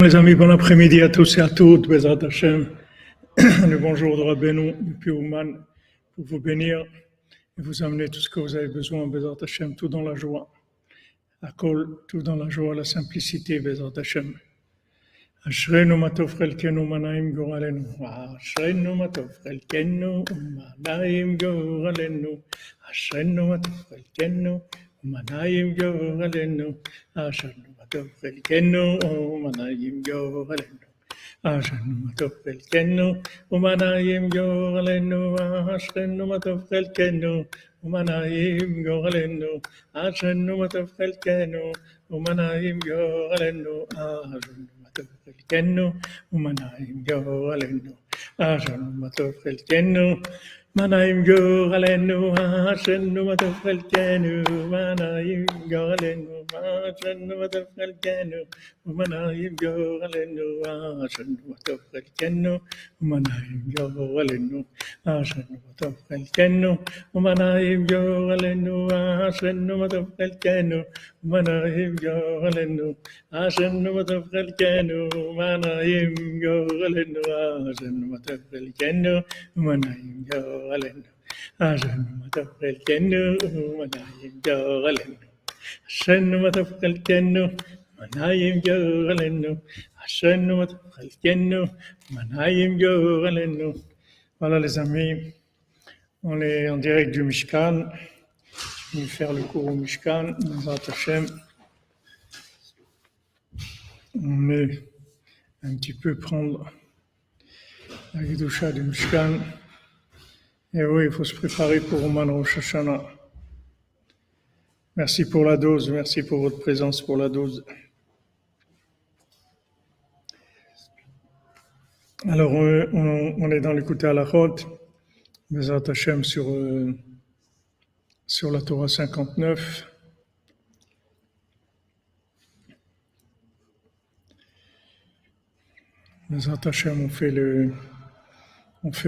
Les amis, bon après-midi à tous et à toutes, Bezrat Hashem. Le bonjour de Rabbeinu depuis Ouman pour vous bénir et vous amener tout ce que vous avez besoin, Bezrat Hashem, tout dans la joie. À Kol, tout dans la joie, la simplicité, Bezrat Hashem. Ashrenu matov chelkenu manaim goralenu. Ashrenu matov chelkenu manaim goralenu. Ashrenu matov chelkenu manaim goralenu. Ashrenu matov chelkenu manaim goralenu. Ashrenu matov chelkenu manaim goralenu. Ashrenu matov chelkenu manaim goralenu. Ashrenu matov chelkenu manaim goralenu. חלקנו ומנעים גורלנו. אשרנו מה טוב חלקנו, מנעים גורלנו. אשרנו מה טוב חלקנו, מנעים גורלנו. אשרנו מה טוב חלקנו, ומנעים גורלנו. אשרנו מה טוב חלקנו, ומנעים גורלנו. אשרנו מה טוב חלקנו, ומנעים גורלנו. אשרנו מה טוב חלקנו, ומנעים גורלנו. אשרנו מה טוב חלקנו, ומנעים גורלנו. אשרנו מה טוב חלקנו, ומנעים גורלנו. אשרנו מה טוב חלקנו, ומנעים גורלנו. אשרנו מה טוב חלקנו, ומנעים גורלנו. אשרנו מה טוב חלקנו, ומנעים גורלנו. Voilà les amis, on est en direct du Mishkan. Je vais faire le cours au Mishkan, Bezrat Hashem. On est un petit peu prendre la Kedusha du Mishkan. Et oui, il faut se préparer pour Roman Rosh Hashanah. Merci pour la dose, merci pour votre présence pour la dose. Alors, on est dans l'écoute à la Chod, Bezrat Hashem sur la Torah 59. Bezrat Hashem, on fait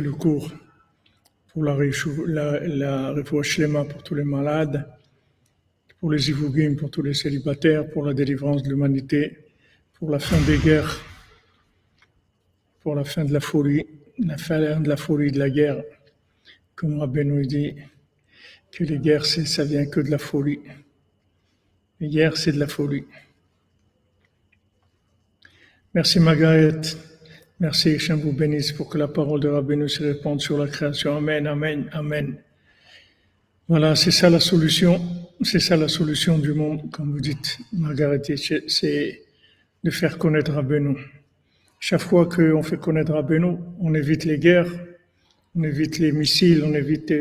le cours pour la Refoua Shlema pour tous les malades, pour les Ivugim, pour tous les célibataires, pour la délivrance de l'humanité, pour la fin des guerres, pour la fin de la folie, la fin de la folie de la guerre. Comme Rabbeinu dit, que les guerres, ça vient que de la folie. Les guerres, c'est de la folie. Merci Margaret. Merci, Hachem vous bénisse pour que la parole de Rabbeinu se répande sur la création. Amen, amen, amen. Voilà, c'est ça la solution. C'est ça la solution du monde, comme vous dites, Margaret. C'est de faire connaître Rabbeinu. Chaque fois qu'on fait connaître Rabbeinu, on évite les guerres, on évite les missiles, on évite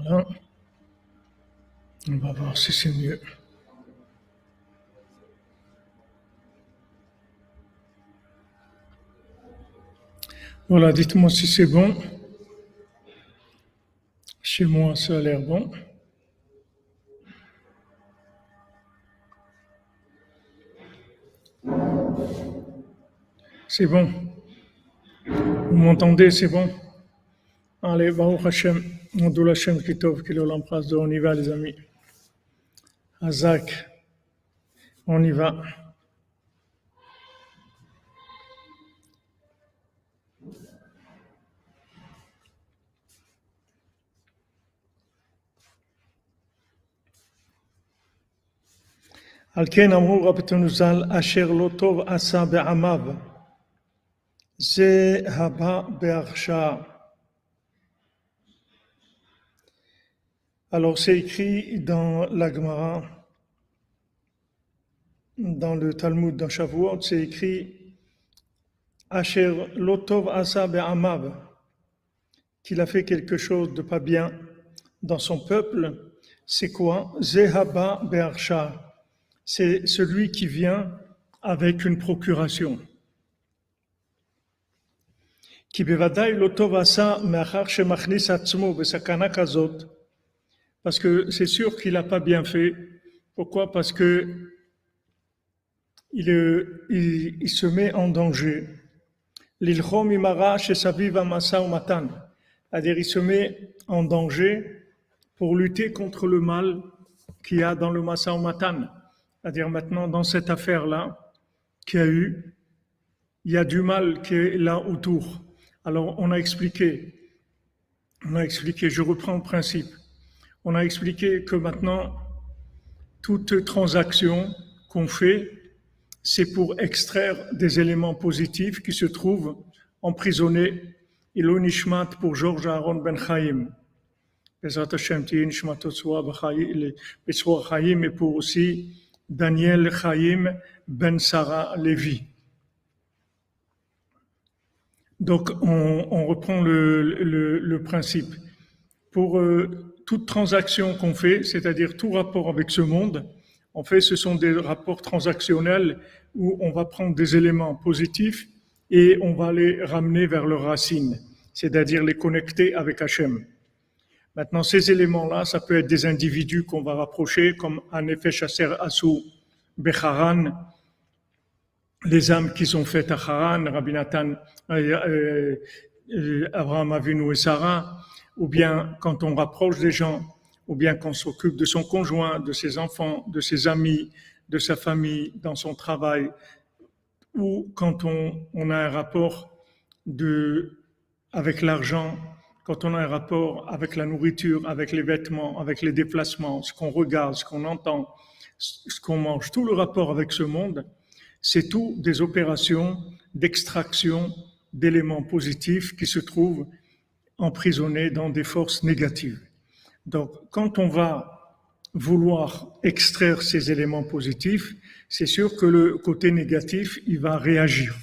Voilà. On va voir si c'est mieux. Voilà, dites-moi si c'est bon. Chez moi, ça a l'air bon. C'est bon. Vous m'entendez, c'est bon? Allez, Baruch Hashem, Modoul Hashem Kitov, qui l'embrasse, on y va les amis. Azak, on y va. על כן אמרו רבותינו ז"ל, אשר לא טוב עשה בעמיו, זה הבא בהרשעה. Alors c'est écrit dans la Gemara, dans le Talmud, dans Shavuot, c'est écrit Asher lo tov asa be'amav, qu'il a fait quelque chose de pas bien dans son peuple. C'est quoi? Zehaba be'arsha, c'est celui qui vient avec une procuration. Ki bevadai lo tov asa me'achar shemachnis atzmo besakana kazot. Parce que c'est sûr qu'il n'a pas bien fait. Pourquoi? Parce que il se met en danger. L'ilchom imara shesaviv amasa umatan. C'est-à-dire, il se met en danger pour lutter contre le mal qu'il y a dans le masa umatan. C'est-à-dire, maintenant, dans cette affaire-là qu'il y a eu, il y a du mal qui est là autour. Alors, on a expliqué, je reprends le principe. On a expliqué que maintenant, toute transaction qu'on fait, c'est pour extraire des éléments positifs qui se trouvent emprisonnés. Ilo nishmat pour Georges Aaron Ben Chaim. Bezrat Hashem tiye nishmato tzua b'tzua Chaim, et pour aussi Daniel Chaim Ben Sarah Lévi. Donc, on reprend le principe. Pour toute transaction qu'on fait, c'est-à-dire tout rapport avec ce monde, en fait, ce sont des rapports transactionnels où on va prendre des éléments positifs et on va les ramener vers leurs racines, c'est-à-dire les connecter avec Hachem. Maintenant, ces éléments-là, ça peut être des individus qu'on va rapprocher, comme en effet Chasser Assou Becharan, les âmes qui sont faites à Haran, Rabbi Nathan, Abraham Avinu et Sarah, ou bien quand on rapproche des gens, ou bien qu'on s'occupe de son conjoint, de ses enfants, de ses amis, de sa famille, dans son travail, ou quand on a un rapport avec l'argent, quand on a un rapport avec la nourriture, avec les vêtements, avec les déplacements, ce qu'on regarde, ce qu'on entend, ce qu'on mange, tout le rapport avec ce monde, c'est tout des opérations d'extraction d'éléments positifs qui se trouvent emprisonnés dans des forces négatives. Donc, quand on va vouloir extraire ces éléments positifs, c'est sûr que le côté négatif, il va réagir.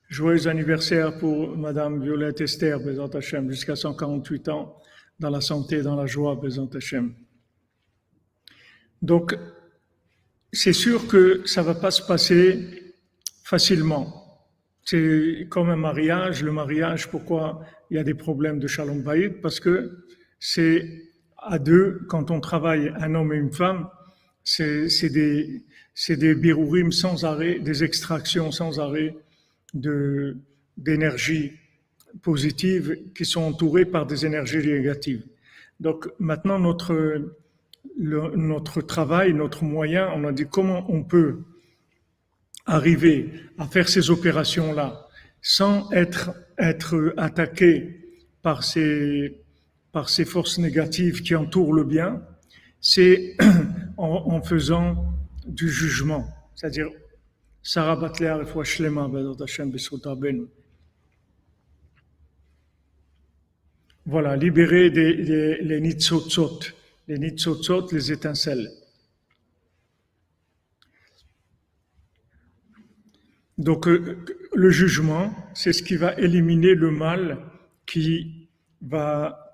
Joyeux anniversaire pour Madame Violette Esther, Bézant Hachem, jusqu'à 148 ans, dans la santé, dans la joie, Bézant Hachem. Donc, c'est sûr que ça ne va pas se passer facilement. C'est comme un mariage. Le mariage, pourquoi il y a des problèmes de shalom bayit? Parce que c'est à deux, quand on travaille, un homme et une femme, c'est des birourim sans arrêt, des extractions sans arrêt d'énergie positive qui sont entourées par des énergies négatives. Donc maintenant, notre travail, notre moyen, on a dit comment on peut arriver à faire ces opérations-là sans être attaqué par ces forces négatives qui entourent le bien, c'est en faisant du jugement. C'est-à-dire, Sarah Batler et Shlema, Hashem Ben. Voilà, libérer les nitzotzot, les étincelles. Donc, le jugement, c'est ce qui va éliminer le mal qui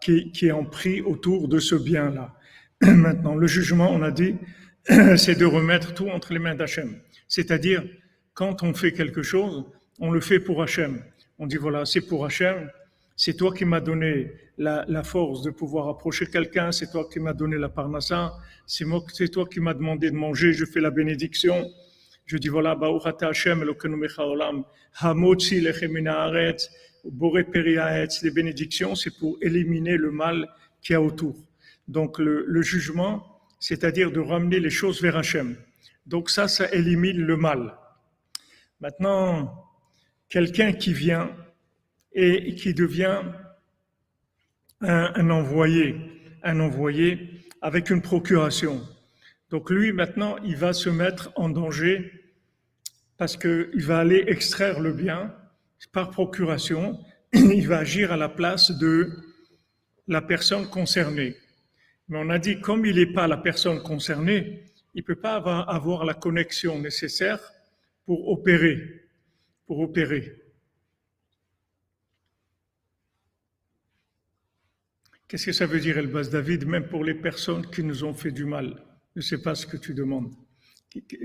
qui est en prix autour de ce bien-là. Maintenant, le jugement, on a dit, c'est de remettre tout entre les mains d'Hachem. C'est-à-dire, quand on fait quelque chose, on le fait pour Hachem. On dit, voilà, c'est pour Hachem, c'est toi qui m'as donné la force de pouvoir approcher quelqu'un, c'est toi qui m'as donné la parnassa, c'est toi qui m'as demandé de manger, je fais la bénédiction. Je dis, voilà, Baruch ata Hashem, Elokeinu melech haolam, hamotzi lechem min haaretz, boré peri haetz. Les bénédictions, c'est pour éliminer le mal qu'il y a autour. Donc, le jugement, c'est-à-dire de ramener les choses vers Hachem. Donc ça élimine le mal. Maintenant, quelqu'un qui vient et qui devient un envoyé avec une procuration. Donc lui, maintenant, il va se mettre en danger parce qu'il va aller extraire le bien par procuration. Il va agir à la place de la personne concernée. Mais on a dit, comme il n'est pas la personne concernée, il ne peut pas avoir la connexion nécessaire pour opérer. Qu'est-ce que ça veut dire, Elbaz David, même pour les personnes qui nous ont fait du mal? Je ne sais pas ce que tu demandes.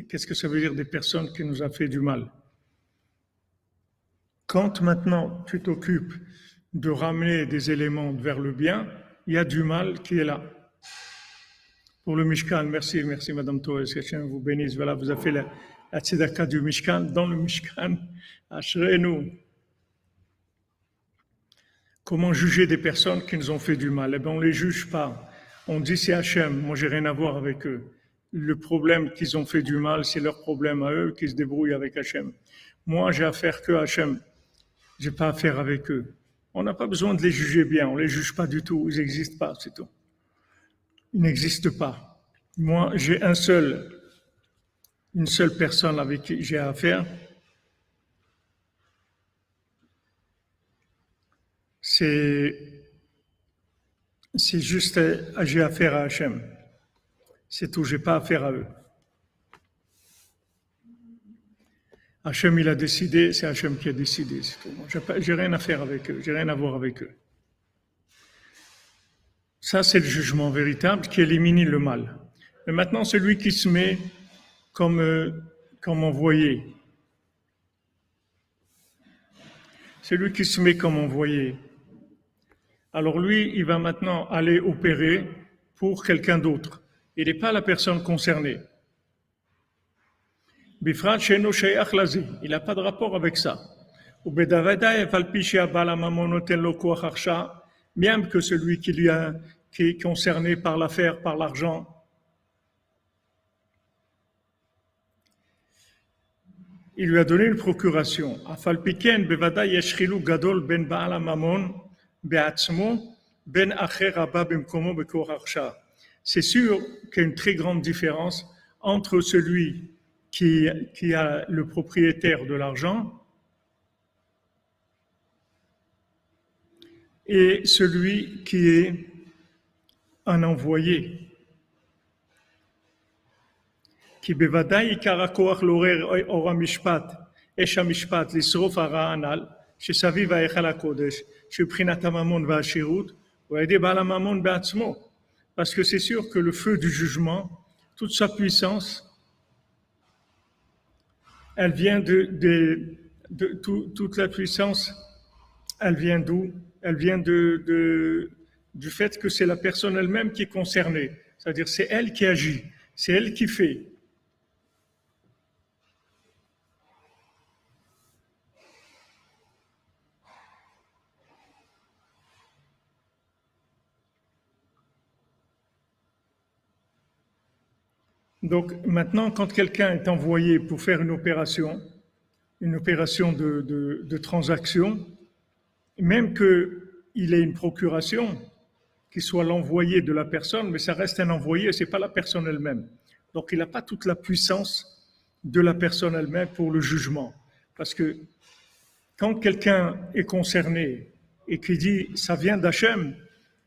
Qu'est-ce que ça veut dire des personnes qui nous ont fait du mal? Quand maintenant tu t'occupes de ramener des éléments vers le bien, il y a du mal qui est là. Pour le Mishkan, merci Madame Torres, que Hachem vous bénisse. Voilà, vous avez fait la tzedaka du Mishkan, dans le Mishkan, Ashrenu. Comment juger des personnes qui nous ont fait du mal? Eh bien, on ne les juge pas. On dit c'est Hachem, moi j'ai rien à voir avec eux. Le problème qu'ils ont fait du mal, c'est leur problème à eux, qui se débrouillent avec Hachem. Moi, j'ai affaire que à Hachem. Je n'ai pas affaire avec eux. On n'a pas besoin de les juger bien, on ne les juge pas du tout, ils n'existent pas, c'est tout. Ils n'existent pas. Moi, j'ai une seule personne avec qui j'ai affaire. C'est juste, j'ai affaire à Hachem. C'est tout, je n'ai pas affaire à eux. Hachem, il a décidé, c'est Hachem qui a décidé. C'est tout. J'ai rien à faire avec eux, j'ai rien à voir avec eux. Ça, c'est le jugement véritable qui élimine le mal. Mais maintenant, celui qui se met comme envoyé. Celui qui se met comme envoyé. Alors lui, il va maintenant aller opérer pour quelqu'un d'autre. Il n'est pas la personne concernée. Bifrat sheno sheyach lazi. Il n'a pas de rapport avec ça. Même que celui qui est concerné par l'affaire, par l'argent, il lui a donné une procuration. Afalpiken bevada yeshchilu gadol ben baal hamamon be'atzmo ben acher rabba b'mkomo b'koach arsha. C'est sûr qu'il y a une très grande différence entre celui qui a le propriétaire de l'argent et celui qui est un envoyé. כי בוודאי עיקר הכוח לעורר אור המשפט, אש המשפט, לשרוף הרע הנ"ל, שסביב ההיכל הקודש, שבחינת הממון והשירות, הוא על ידי בעל הממון בעצמו. Parce que c'est sûr que le feu du jugement, toute sa puissance, elle vient toute la puissance, elle vient d'où? Elle vient du fait que c'est la personne elle-même qui est concernée. C'est-à-dire c'est elle qui agit, c'est elle qui fait. Donc maintenant, quand quelqu'un est envoyé pour faire une opération de transaction, même qu'il ait une procuration, qu'il soit l'envoyé de la personne, mais ça reste un envoyé, c'est pas la personne elle-même. Donc il n'a pas toute la puissance de la personne elle-même pour le jugement. Parce que quand quelqu'un est concerné et qui dit ça vient d'Hachem,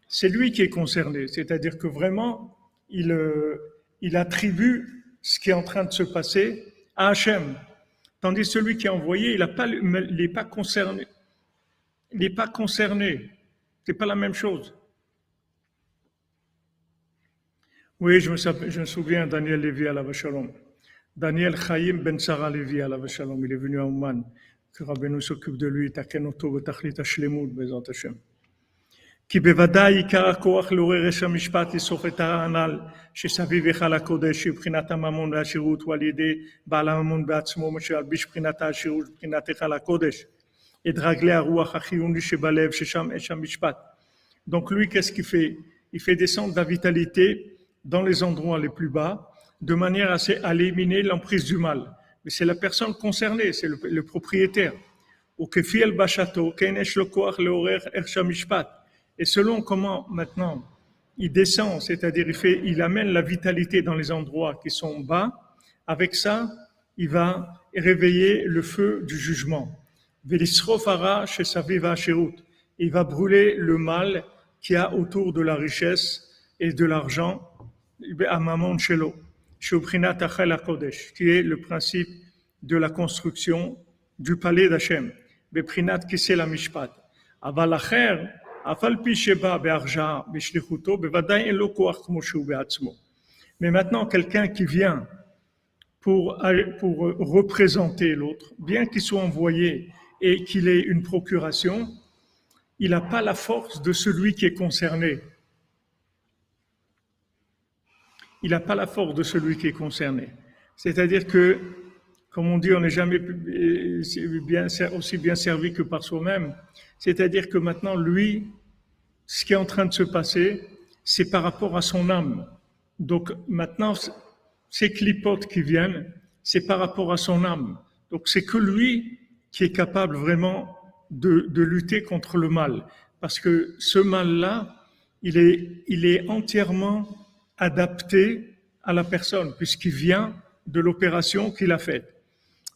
c'est lui qui est concerné. C'est-à-dire que vraiment, il attribue ce qui est en train de se passer à Hachem. Tandis que celui qui est envoyé, il n'est pas concerné. Il n'est pas concerné. C'est pas la même chose. Oui, je me souviens Daniel Lévy à la Shalom. Daniel Chaim Ben Sarah Lévy à la Shalom, il est venu à Ouman, que Rabbeinu s'occupe de lui, Takenoto Betachlit Hashlemut Bezat Hashem. כי בוודאי עיקר הכוח לעורר רשע משפט לסוף את הנ"ל שסביב היכל הקודש מבחינת הממון והשירות הוא על ידי בעל הממון בעצמו משלביש מבחינת השירות מבחינת היכל הקודש את רגלי הרוח החיוני שבלב ששם אש המשפט. Donc lui qu'est-ce qu'il fait? Il fait descendre la vitalité dans les endroits les plus bas de manière à éliminer l'emprise du mal. Mais c'est la personne concernée, c'est le propriétaire. וכפי הלבשתו כן יש לו כוח לעורר רשע משפט. Et selon comment maintenant il descend, c'est-à-dire il amène la vitalité dans les endroits qui sont bas, avec ça, il va réveiller le feu du jugement. Il va brûler le mal qu'il y a autour de la richesse et de l'argent, qui est le principe de la construction du palais d'Hachem. Mais maintenant, quelqu'un qui vient pour représenter l'autre, bien qu'il soit envoyé et qu'il ait une procuration, il n'a pas la force de celui qui est concerné. Il n'a pas la force de celui qui est concerné. C'est-à-dire que, comme on dit, on n'est jamais aussi bien servi que par soi-même. C'est-à-dire que maintenant, lui, ce qui est en train de se passer, c'est par rapport à son âme. Donc maintenant, ces clipotes qui viennent, c'est par rapport à son âme. Donc c'est que lui qui est capable vraiment de lutter contre le mal. Parce que ce mal-là, il est entièrement adapté à la personne, puisqu'il vient de l'opération qu'il a faite.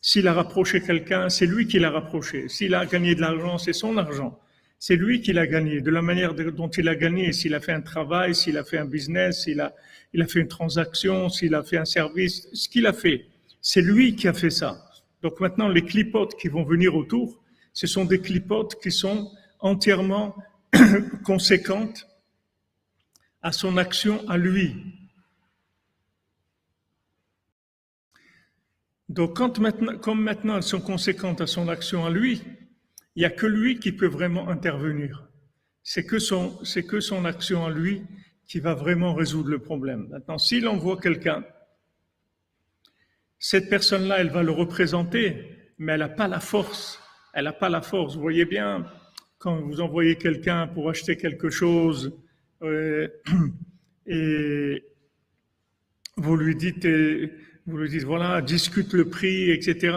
S'il a rapproché quelqu'un, c'est lui qui l'a rapproché. S'il a gagné de l'argent, c'est son argent. C'est lui qui l'a gagné. De la manière dont il a gagné, s'il a fait un travail, s'il a fait un business, il a fait une transaction, s'il a fait un service, ce qu'il a fait, c'est lui qui a fait ça. Donc maintenant, les clipotes qui vont venir autour, ce sont des clipotes qui sont entièrement conséquentes à son action à lui. Donc, comme maintenant elles sont conséquentes à son action à lui, il n'y a que lui qui peut vraiment intervenir. C'est que son action à lui qui va vraiment résoudre le problème. Maintenant, s'il envoie quelqu'un, cette personne-là, elle va le représenter, mais elle n'a pas la force. Elle n'a pas la force. Vous voyez bien, quand vous envoyez quelqu'un pour acheter quelque chose, et vous lui dites, voilà, discute le prix, etc.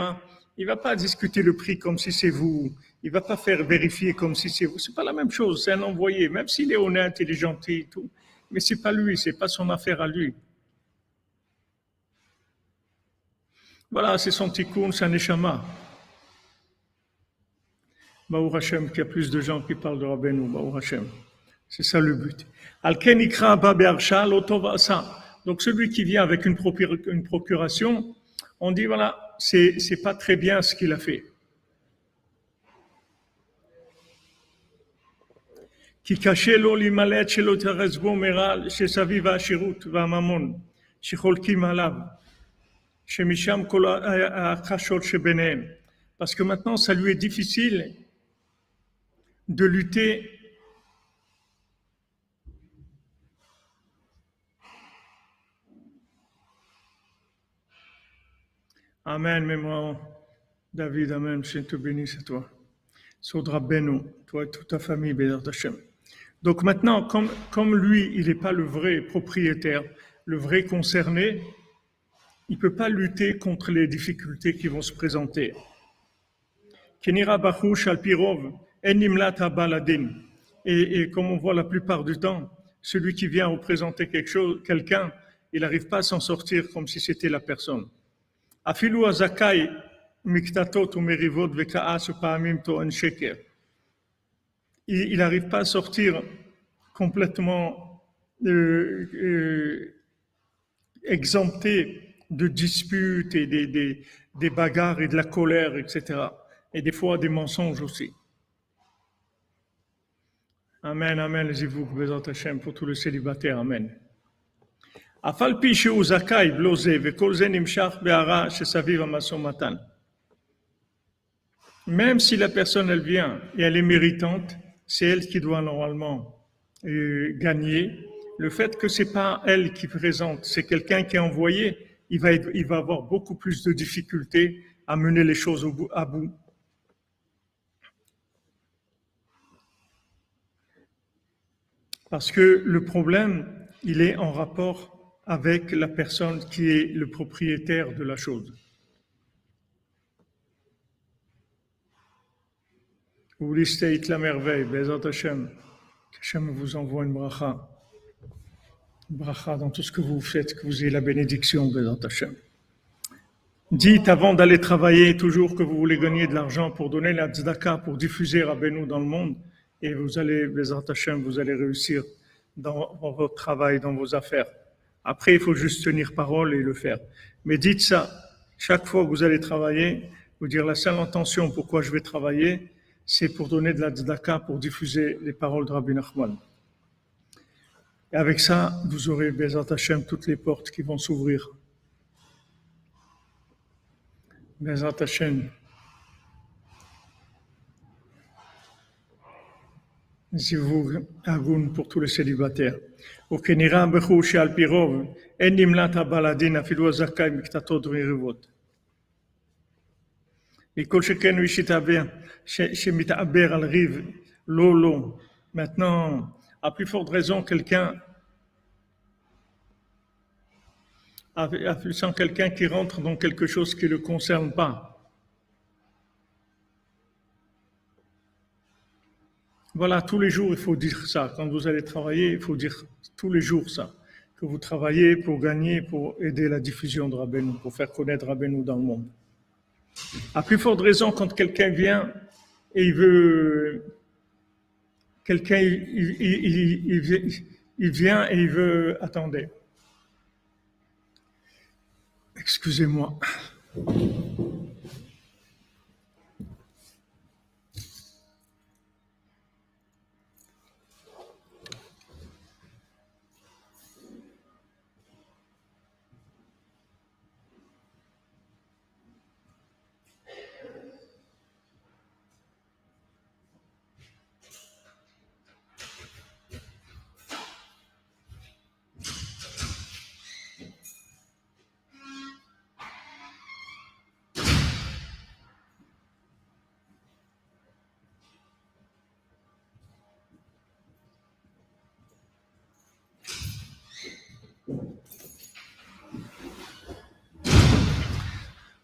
Il ne va pas discuter le prix comme si c'est vous. Il ne va pas faire vérifier comme si c'est vous. Ce n'est pas la même chose, c'est un envoyé, même s'il est honnête, il est gentil et tout. Mais ce n'est pas lui, ce n'est pas son affaire à lui. Voilà, c'est son tikkun, c'est un neshama. Baruch Hashem, qu'il y a plus de gens qui parlent de Rabbeinu, Baruch Hashem. C'est ça le but. Al-ken ikra ba be'arsha lo tov asa. Donc celui qui vient avec une procuration, on dit voilà, c'est pas très bien ce qu'il a fait. Ki kashe lo limalet shelo taretz bo meral shesaviv hashirut v'hamamon shecholkim alav shemisham kol hachashot shebenehem. Parce que maintenant, ça lui est difficile de lutter Amen, mémoire. David, Amen, je te bénisse à toi. Sodra Beno, toi et toute ta famille, Bézat Hashem. Donc maintenant, comme lui, il n'est pas le vrai propriétaire, le vrai concerné, il ne peut pas lutter contre les difficultés qui vont se présenter. Kenira Bachush Alpirov, Enimlat Baladin. Et comme on voit la plupart du temps, celui qui vient représenter quelqu'un, il n'arrive pas à s'en sortir comme si c'était la personne. אפילו הזכאי מקטטות ומריבות וכעס ופעמים טוען שקר. Il n'arrive pas à sortir complètement exempté de disputes et des bagarres et de la colère, etc. Et des fois des mensonges aussi. Amen, amen, les Zivouk, Bezat Hashem, pour tous les célibataires, amen. Afal pi שהוא זכאי, לא זה, וכל זה נמשך בהערה שסביב המשא ומתן. Même si la personne, elle vient et elle est méritante, c'est elle qui doit normalement gagner. Le fait que c'est pas elle qui présente, c'est quelqu'un qui est envoyé, il va avoir beaucoup plus de difficultés à mener les choses à bout. Parce que le problème, il est en rapport avec la personne qui est le propriétaire de la chose. Vous listez la merveille, Bezat Hashem, qu'Hachem vous envoie une bracha. Une bracha dans tout ce que vous faites, que vous ayez la bénédiction, Bezat Hashem. Dites avant d'aller travailler toujours que vous voulez gagner de l'argent pour donner la tzedaka, pour diffuser Rabbeinu dans le monde, et vous allez, Bezat Hashem, vous allez réussir dans votre travail, dans vos affaires. Après, il faut juste tenir parole et le faire. Mais dites ça, chaque fois que vous allez travailler, vous dire la seule intention pourquoi je vais travailler, c'est pour donner de la tzedaka, pour diffuser les paroles de Rabbi Nachman. Et avec ça, vous aurez, Bezat Hashem, toutes les portes qui vont s'ouvrir. Bezat Hashem. Zivug Agun pour tous les célibataires. וכנראה בחור שעל פי רוב אין נמלט הבעל הדין אפילו הזכאי מקטטות ויריבות. וכל שכן מי שמתעבר על ריב, לא. Maintenant, à plus forte raison, quelqu'un qui rentre dans quelque chose qui ne le concerne pas. Voilà, tous les jours, il faut dire ça. Quand vous allez travailler, il faut dire tous les jours ça. Que vous travaillez pour gagner, pour aider la diffusion de Rabbeinu, pour faire connaître Rabbeinu dans le monde. À plus forte raison, quand quelqu'un vient et il veut... Quelqu'un, il vient et il veut... Attendez. Excusez-moi.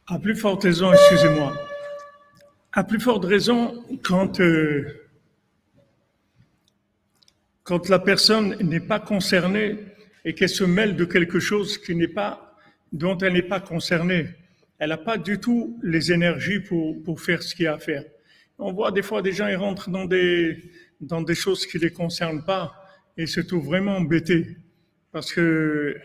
À plus forte raison, excusez-moi. À plus forte raison, quand la personne n'est pas concernée et qu'elle se mêle de quelque chose dont elle n'est pas concernée, elle n'a pas du tout les énergies pour faire ce qu'il y a à faire. On voit des fois des gens ils rentrent dans des choses qui ne les concernent pas et se trouvent vraiment embêtés parce que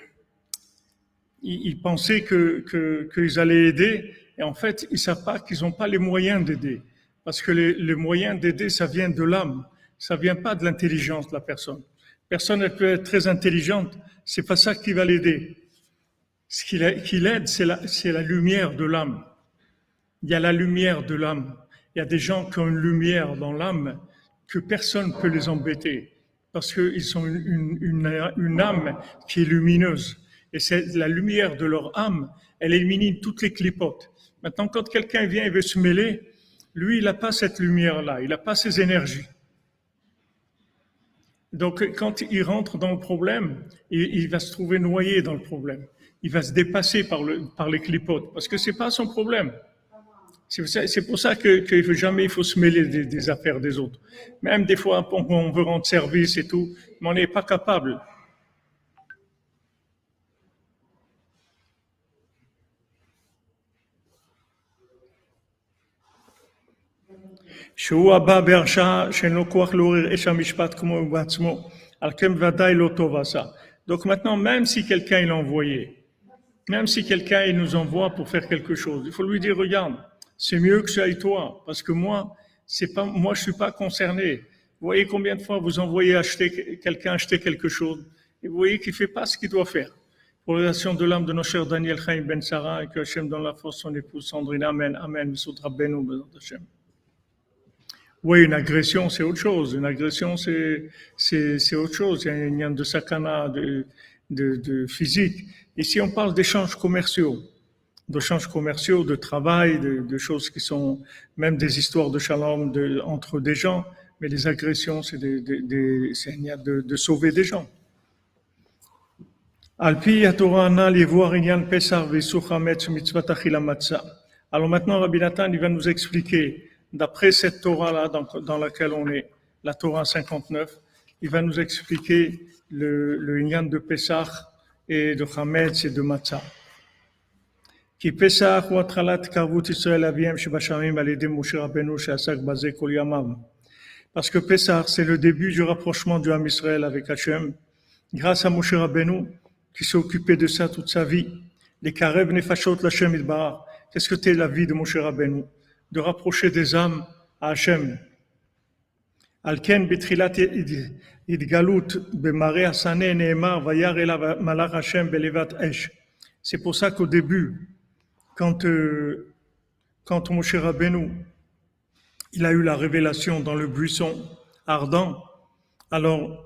ils pensaient qu'ils allaient aider et en fait ils savent pas qu'ils n'ont pas les moyens d'aider parce que les moyens d'aider ça vient de l'âme, ça vient pas de l'intelligence de la personne. Personne elle peut être très intelligente, c'est pas ça qui va l'aider. Ce qui l'aide c'est la lumière de l'âme. Il y a la lumière de l'âme. Il y a des gens qui ont une lumière dans l'âme que personne ne peut les embêter parce qu'ils ont une âme qui est lumineuse. Et c'est la lumière de leur âme, elle élimine toutes les clipotes. Maintenant, quand quelqu'un vient et veut se mêler, lui, il n'a pas cette lumière-là, il n'a pas ces énergies. Donc, quand il rentre dans le problème, il va se trouver noyé dans le problème. Il va se dépasser par les clipotes, parce que c'est pas son problème. C'est pour ça qu'il faut jamais il faut se mêler des affaires des autres. Même des fois, on veut rendre service et tout, mais on n'est pas capable. שהוא הבא בהרשעה שאין לו כוח לעורר אש המשפט כמו הוא בעצמו, על כן ודאי לא טוב עשה. Donc maintenant, même si quelqu'un est envoyé, même si quelqu'un il nous envoie pour faire quelque chose, il faut lui dire, regarde, c'est mieux que ça aille toi, parce que moi, je suis pas concerné. Vous voyez combien de fois vous envoyez quelqu'un acheter quelque chose et vous voyez qu'il ne fait pas ce qu'il doit faire. Pour l'élevation de l'âme de nos chers Daniel Chaim Ben Sarah et que Hachem donne la force son épouse Sandrine. Amen. Amen. Oui, une agression, c'est autre chose. Une agression, c'est autre chose. Il y a de sakana, de physique. Ici, on parle d'échanges commerciaux. D'échanges commerciaux, de travail, de choses qui sont même des histoires de shalom entre des gens. Mais les agressions, c'est de sauver des gens. Alpi Torah anal yevoir inyan pesar ve'isur hametz mitzvat achila matzah. Alors maintenant, Rabbi Nathan, il va nous expliquer, d'après cette Torah-là dans laquelle on est, la Torah 59, il va nous expliquer le inyan de Pesach et de Hametz et de Matzah. Ki Pesach hu atchalat karvut Israël aviem shebashamim al yedei Moshe Rabbeinu she'asak bazeh kol yamav. Parce que Pesach, c'est le début du rapprochement du Ham Israël avec Hachem, grâce à Moshe Rabbeinu, qui s'est occupé de ça toute sa vie. Les karev nefashot l'Hachem idbarach. Qu'est-ce que c'est la vie de Moshe Rabbeinu? De rapprocher des âmes à Hachem. Alken betrilat idgalut b'mareh hasaneh ne'emar vayar elav malach Hachem belevat esh. C'est pour ça qu'au début, quand Moshe Rabbeinu il a eu la révélation dans le buisson ardent, alors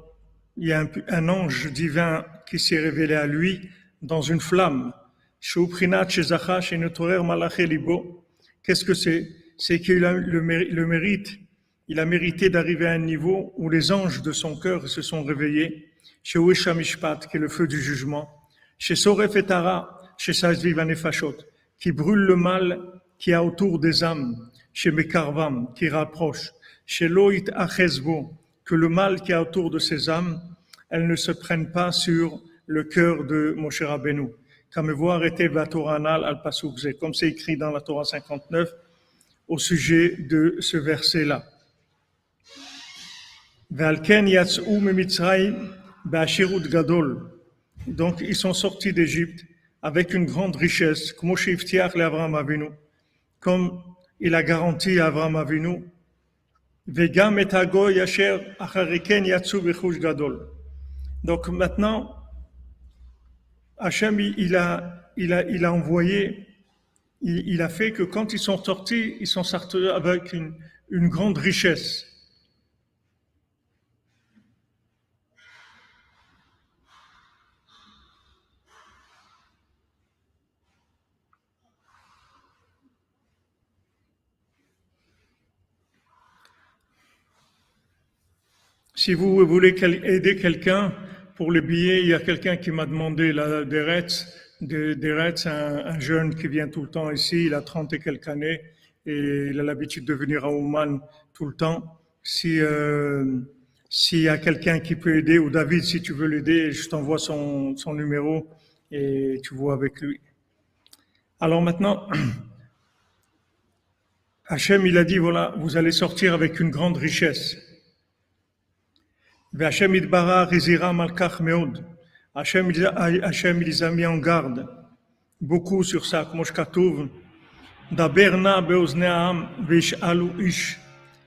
il y a un ange divin qui s'est révélé à lui dans une flamme. Qu'est-ce que c'est? C'est qu'il a le mérite, il a mérité d'arriver à un niveau où les anges de son cœur se sont réveillés, chez Oueshamishpat, qui est le feu du jugement, chez Soref et Tara, chez Sazviv Anefashot, qui brûle le mal qui a autour des âmes, chez Mekarvam, qui rapproche, chez Loït Achezbo, que le mal qui a autour de ces âmes, elles ne se prennent pas sur le cœur de Moshe Rabbeinu. Comme c'est écrit dans la Torah 59 au sujet de ce verset-là. Donc ils sont sortis d'Égypte avec une grande richesse, comme il a garanti à Abraham Avinu. Donc maintenant, Hachem, il a envoyé, il a fait que quand ils sont sortis avec une grande richesse. Si vous voulez aider quelqu'un pour les billets, il y a quelqu'un qui m'a demandé des Retz, un jeune qui vient tout le temps ici, il a 30 et quelques années et il a l'habitude de venir à Ouman tout le temps. S'il y a quelqu'un qui peut aider, ou David, si tu veux l'aider, je t'envoie son numéro et tu vois avec lui. Alors maintenant, Hachem, il a dit, voilà, vous allez sortir avec une grande richesse. Hachem il les a mis en garde beaucoup sur ça, comme je trouve.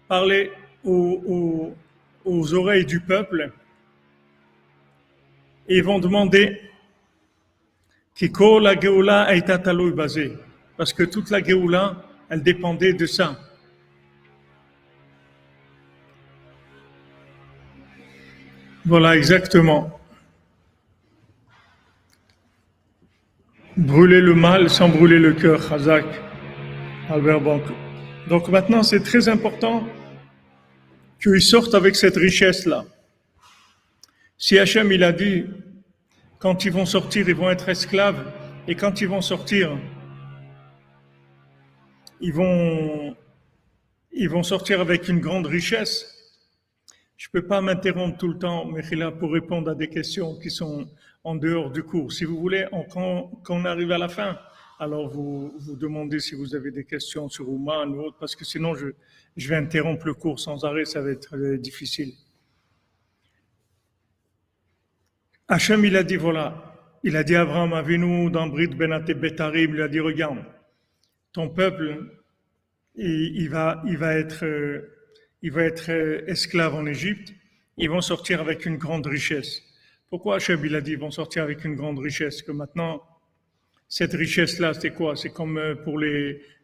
Parlez aux oreilles du peuple et ils vont demander parce que toute la Géoula, elle dépendait de ça. Voilà, exactement. Brûler le mal sans brûler le cœur, Chazak, Albert Banco. Donc maintenant, c'est très important qu'ils sortent avec cette richesse-là. Si Hachem, il a dit, quand ils vont sortir, ils vont être esclaves, et quand ils vont sortir, ils vont sortir avec une grande richesse. Je ne peux pas m'interrompre tout le temps, Mechila, pour répondre à des questions qui sont en dehors du cours. Si vous voulez, quand on arrive à la fin, alors vous demandez si vous avez des questions sur Ouman ou autre, parce que sinon je vais interrompre le cours sans arrêt, ça va être difficile. Hachem, il a dit, voilà, il a dit à Abraham Avinu dans Brit Benate Betarim, il a dit, regarde, ton peuple, il va il va être esclave en Égypte, ils vont sortir avec une grande richesse. Pourquoi Hachem il a dit ils vont sortir avec une grande richesse? Que maintenant, cette richesse-là, c'est quoi? C'est comme pour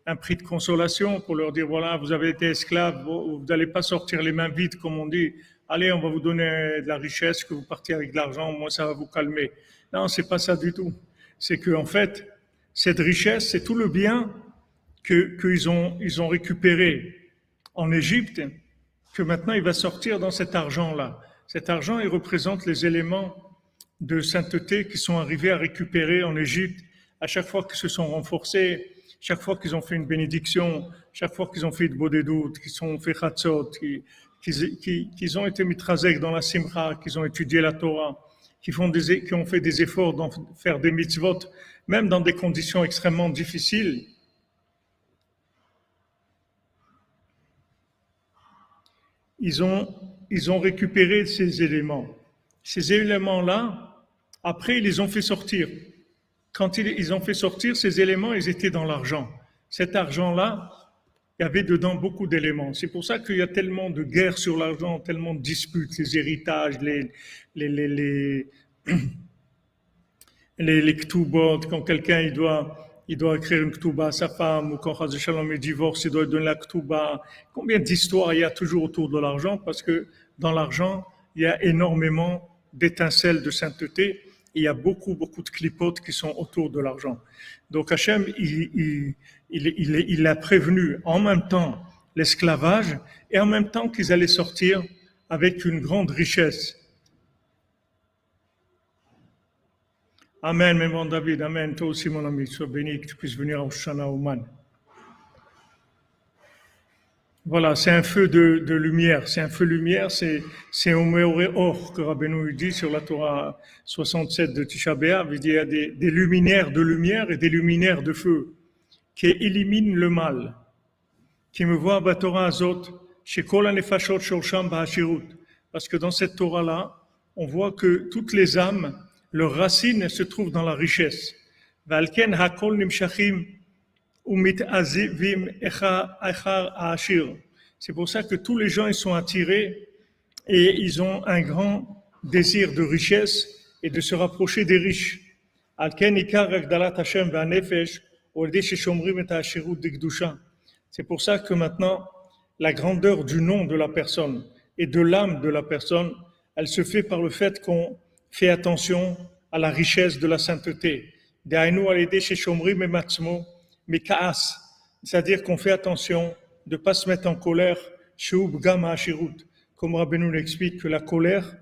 un prix de consolation, pour leur dire, voilà, vous avez été esclave, vous n'allez pas sortir les mains vides, comme on dit. Allez, on va vous donner de la richesse, que vous partiez avec de l'argent, moi, ça va vous calmer. Non, c'est pas ça du tout. C'est que, en fait, cette richesse, c'est tout le bien qu'ils ont récupéré en Égypte, que maintenant il va sortir dans cet argent-là. Cet argent, il représente les éléments de sainteté qui sont arrivés à récupérer en Égypte à chaque fois qu'ils se sont renforcés, chaque fois qu'ils ont fait une bénédiction, chaque fois qu'ils ont fait de beaux doutes, qu'ils ont fait chatzot, qu'ils ont été mitrazek dans la simcha, qu'ils ont étudié la Torah, qui ont fait des efforts d'en faire des mitzvot, même dans des conditions extrêmement difficiles. Ils ont récupéré ces éléments. Ces éléments-là, après, ils les ont fait sortir. Quand ils ont fait sortir ces éléments, ils étaient dans l'argent. Cet argent-là, il y avait dedans beaucoup d'éléments. C'est pour ça qu'il y a tellement de guerres sur l'argent, tellement de disputes, les héritages, les ktubot, quand quelqu'un il doit écrire une ktuba à sa femme, ou quand Chaz Shalom est divorce, il doit donner la ktuba. Combien d'histoires il y a toujours autour de l'argent? Parce que dans l'argent, il y a énormément d'étincelles de sainteté, et il y a beaucoup, beaucoup de clipotes qui sont autour de l'argent. Donc Hachem, il a prévenu en même temps l'esclavage, et en même temps qu'ils allaient sortir avec une grande richesse. Amen, mes bons David, amen. Toi aussi, mon ami, sois béni, que tu puisses venir au Shana Oman. Voilà, c'est un feu de lumière. C'est un feu lumière, c'est Omeore Or que Rabbeinu dit sur la Torah 67 de Tisha B'Av. Il dit il y a des luminaires de lumière et des luminaires de feu qui éliminent le mal. Qui me voit à Torah Azot, chez Kol HaNefashot Shorsham Ba'ashirut. Parce que dans cette Torah-là, on voit que toutes les âmes, leurs racines se trouvent dans la richesse. Valken hakol nimshachim umitazivim echar ha'ashir. C'est pour ça que tous les gens ils sont attirés et ils ont un grand désir de richesse et de se rapprocher des riches. Alken ikar agdalat Hashem v'anefesh olde sheshomrim et ha'ashirut d'ikdusha. C'est pour ça que maintenant, la grandeur du nom de la personne et de l'âme de la personne, elle se fait par le fait qu'on fait attention à la richesse de la sainteté. C'est-à-dire qu'on fait attention de ne pas se mettre en colère, comme Rabbeinu l'explique que la colère,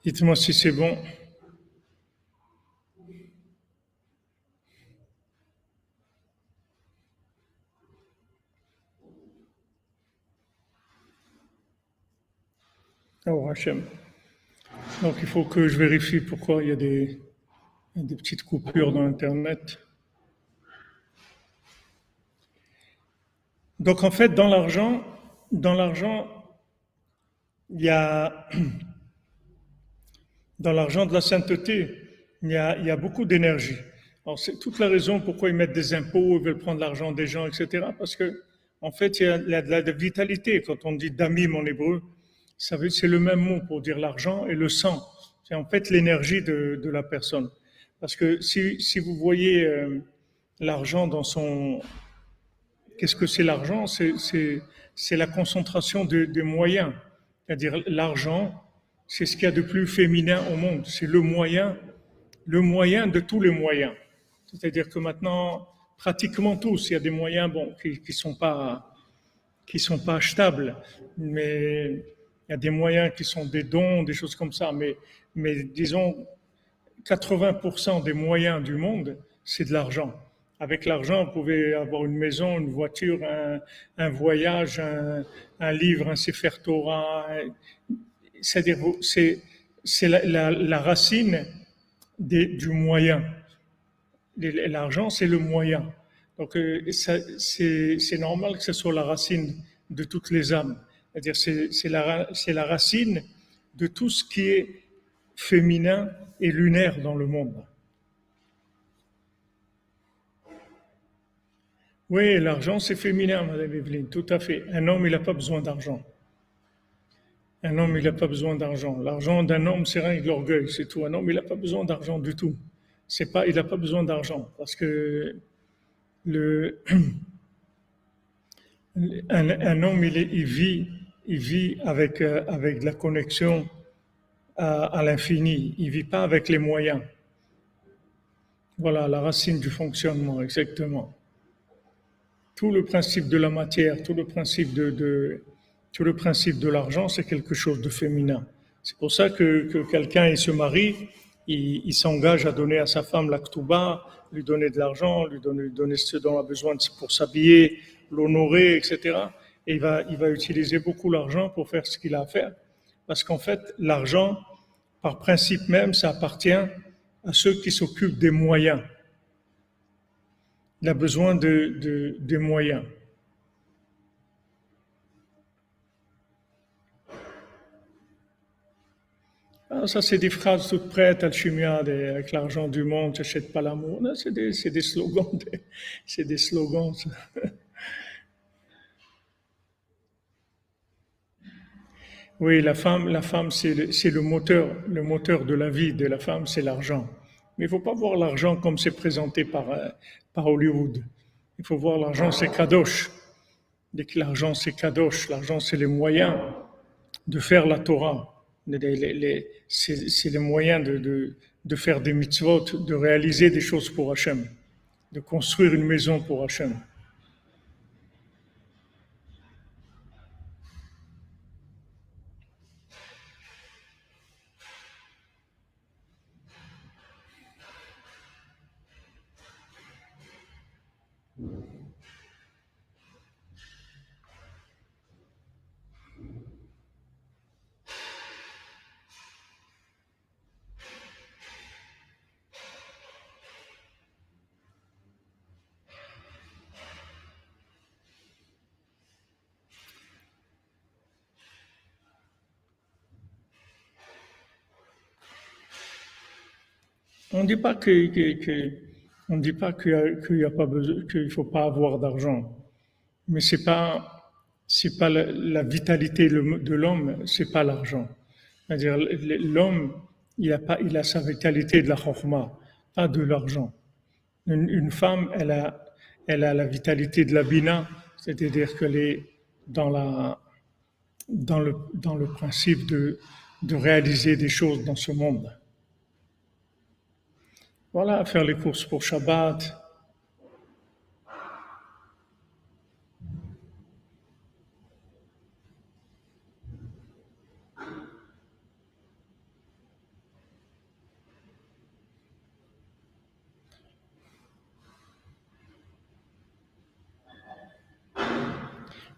Dites-moi si c'est bon. Oh, Hachem. Donc il faut que je vérifie pourquoi il y a des petites coupures dans Internet. Donc en fait, dans l'argent, il y a, dans l'argent de la sainteté, il y a beaucoup d'énergie. Alors c'est toute la raison pourquoi ils mettent des impôts, ils veulent prendre l'argent des gens, etc. Parce que en fait, il y a de la vitalité. Quand on dit damim en hébreu, c'est le même mot pour dire l'argent et le sang. C'est en fait l'énergie de la personne. Parce que si vous voyez l'argent dans son... Qu'est-ce que c'est l'argent? C'est la concentration des moyens. C'est-à-dire l'argent, c'est ce qu'il y a de plus féminin au monde. C'est le moyen de tous les moyens. C'est-à-dire que maintenant, pratiquement tous, il y a des moyens bon, qui sont pas achetables, mais il y a des moyens qui sont des dons, des choses comme ça. Mais disons, 80% des moyens du monde, c'est de l'argent. Avec l'argent, vous pouvez avoir une maison, une voiture, un voyage, un livre, un Sefer Torah. C'est-à-dire, c'est la racine du moyen. L'argent, c'est le moyen. Donc, c'est normal que ce soit la racine de toutes les âmes. C'est-à-dire, c'est la racine de tout ce qui est féminin et lunaire dans le monde. Oui, l'argent, c'est féminin, Madame Evelyne, tout à fait. Un homme, il n'a pas besoin d'argent. Un homme, il n'a pas besoin d'argent. L'argent d'un homme, c'est rien que l'orgueil, c'est tout. Un homme, il n'a pas besoin d'argent du tout. Il n'a pas besoin d'argent parce que le, un homme, il vit avec de la connexion à l'infini. Il vit pas avec les moyens. Voilà la racine du fonctionnement, exactement. Tout le principe de la matière, tout le principe de l'argent, c'est quelque chose de féminin. C'est pour ça que quelqu'un il se marie, il s'engage à donner à sa femme la ktouba, lui donner de l'argent, lui donner ce dont elle a besoin pour s'habiller, l'honorer, etc. Et il va utiliser beaucoup l'argent pour faire ce qu'il a à faire. Parce qu'en fait, l'argent, par principe même, ça appartient à ceux qui s'occupent des moyens. Il a besoin des moyens. Ah, ça, c'est des phrases toutes prêtes, alchimiades, avec l'argent du monde, tu n'achètes pas l'amour. Non, c'est des slogans. C'est des slogans. Ça. Oui, la femme c'est le moteur de la vie de la femme, c'est l'argent. Mais il ne faut pas voir l'argent comme c'est présenté par Hollywood. Il faut voir l'argent, c'est kadosh. Dès que l'argent, c'est kadosh, l'argent, c'est les moyens de faire la Torah. C'est les moyens de faire des mitzvot, de réaliser des choses pour Hachem, de construire une maison pour Hachem. On ne dit pas on dit pas qu'il y a pas besoin, qu'il faut pas avoir d'argent, mais c'est pas la vitalité de l'homme, c'est pas l'argent. C'est-à-dire l'homme, il a sa vitalité de la chorma, pas de l'argent. Une femme, elle a la vitalité de la bina, c'est-à-dire qu'elle est dans le principe de réaliser des choses dans ce monde. Voilà, faire les courses pour Shabbat.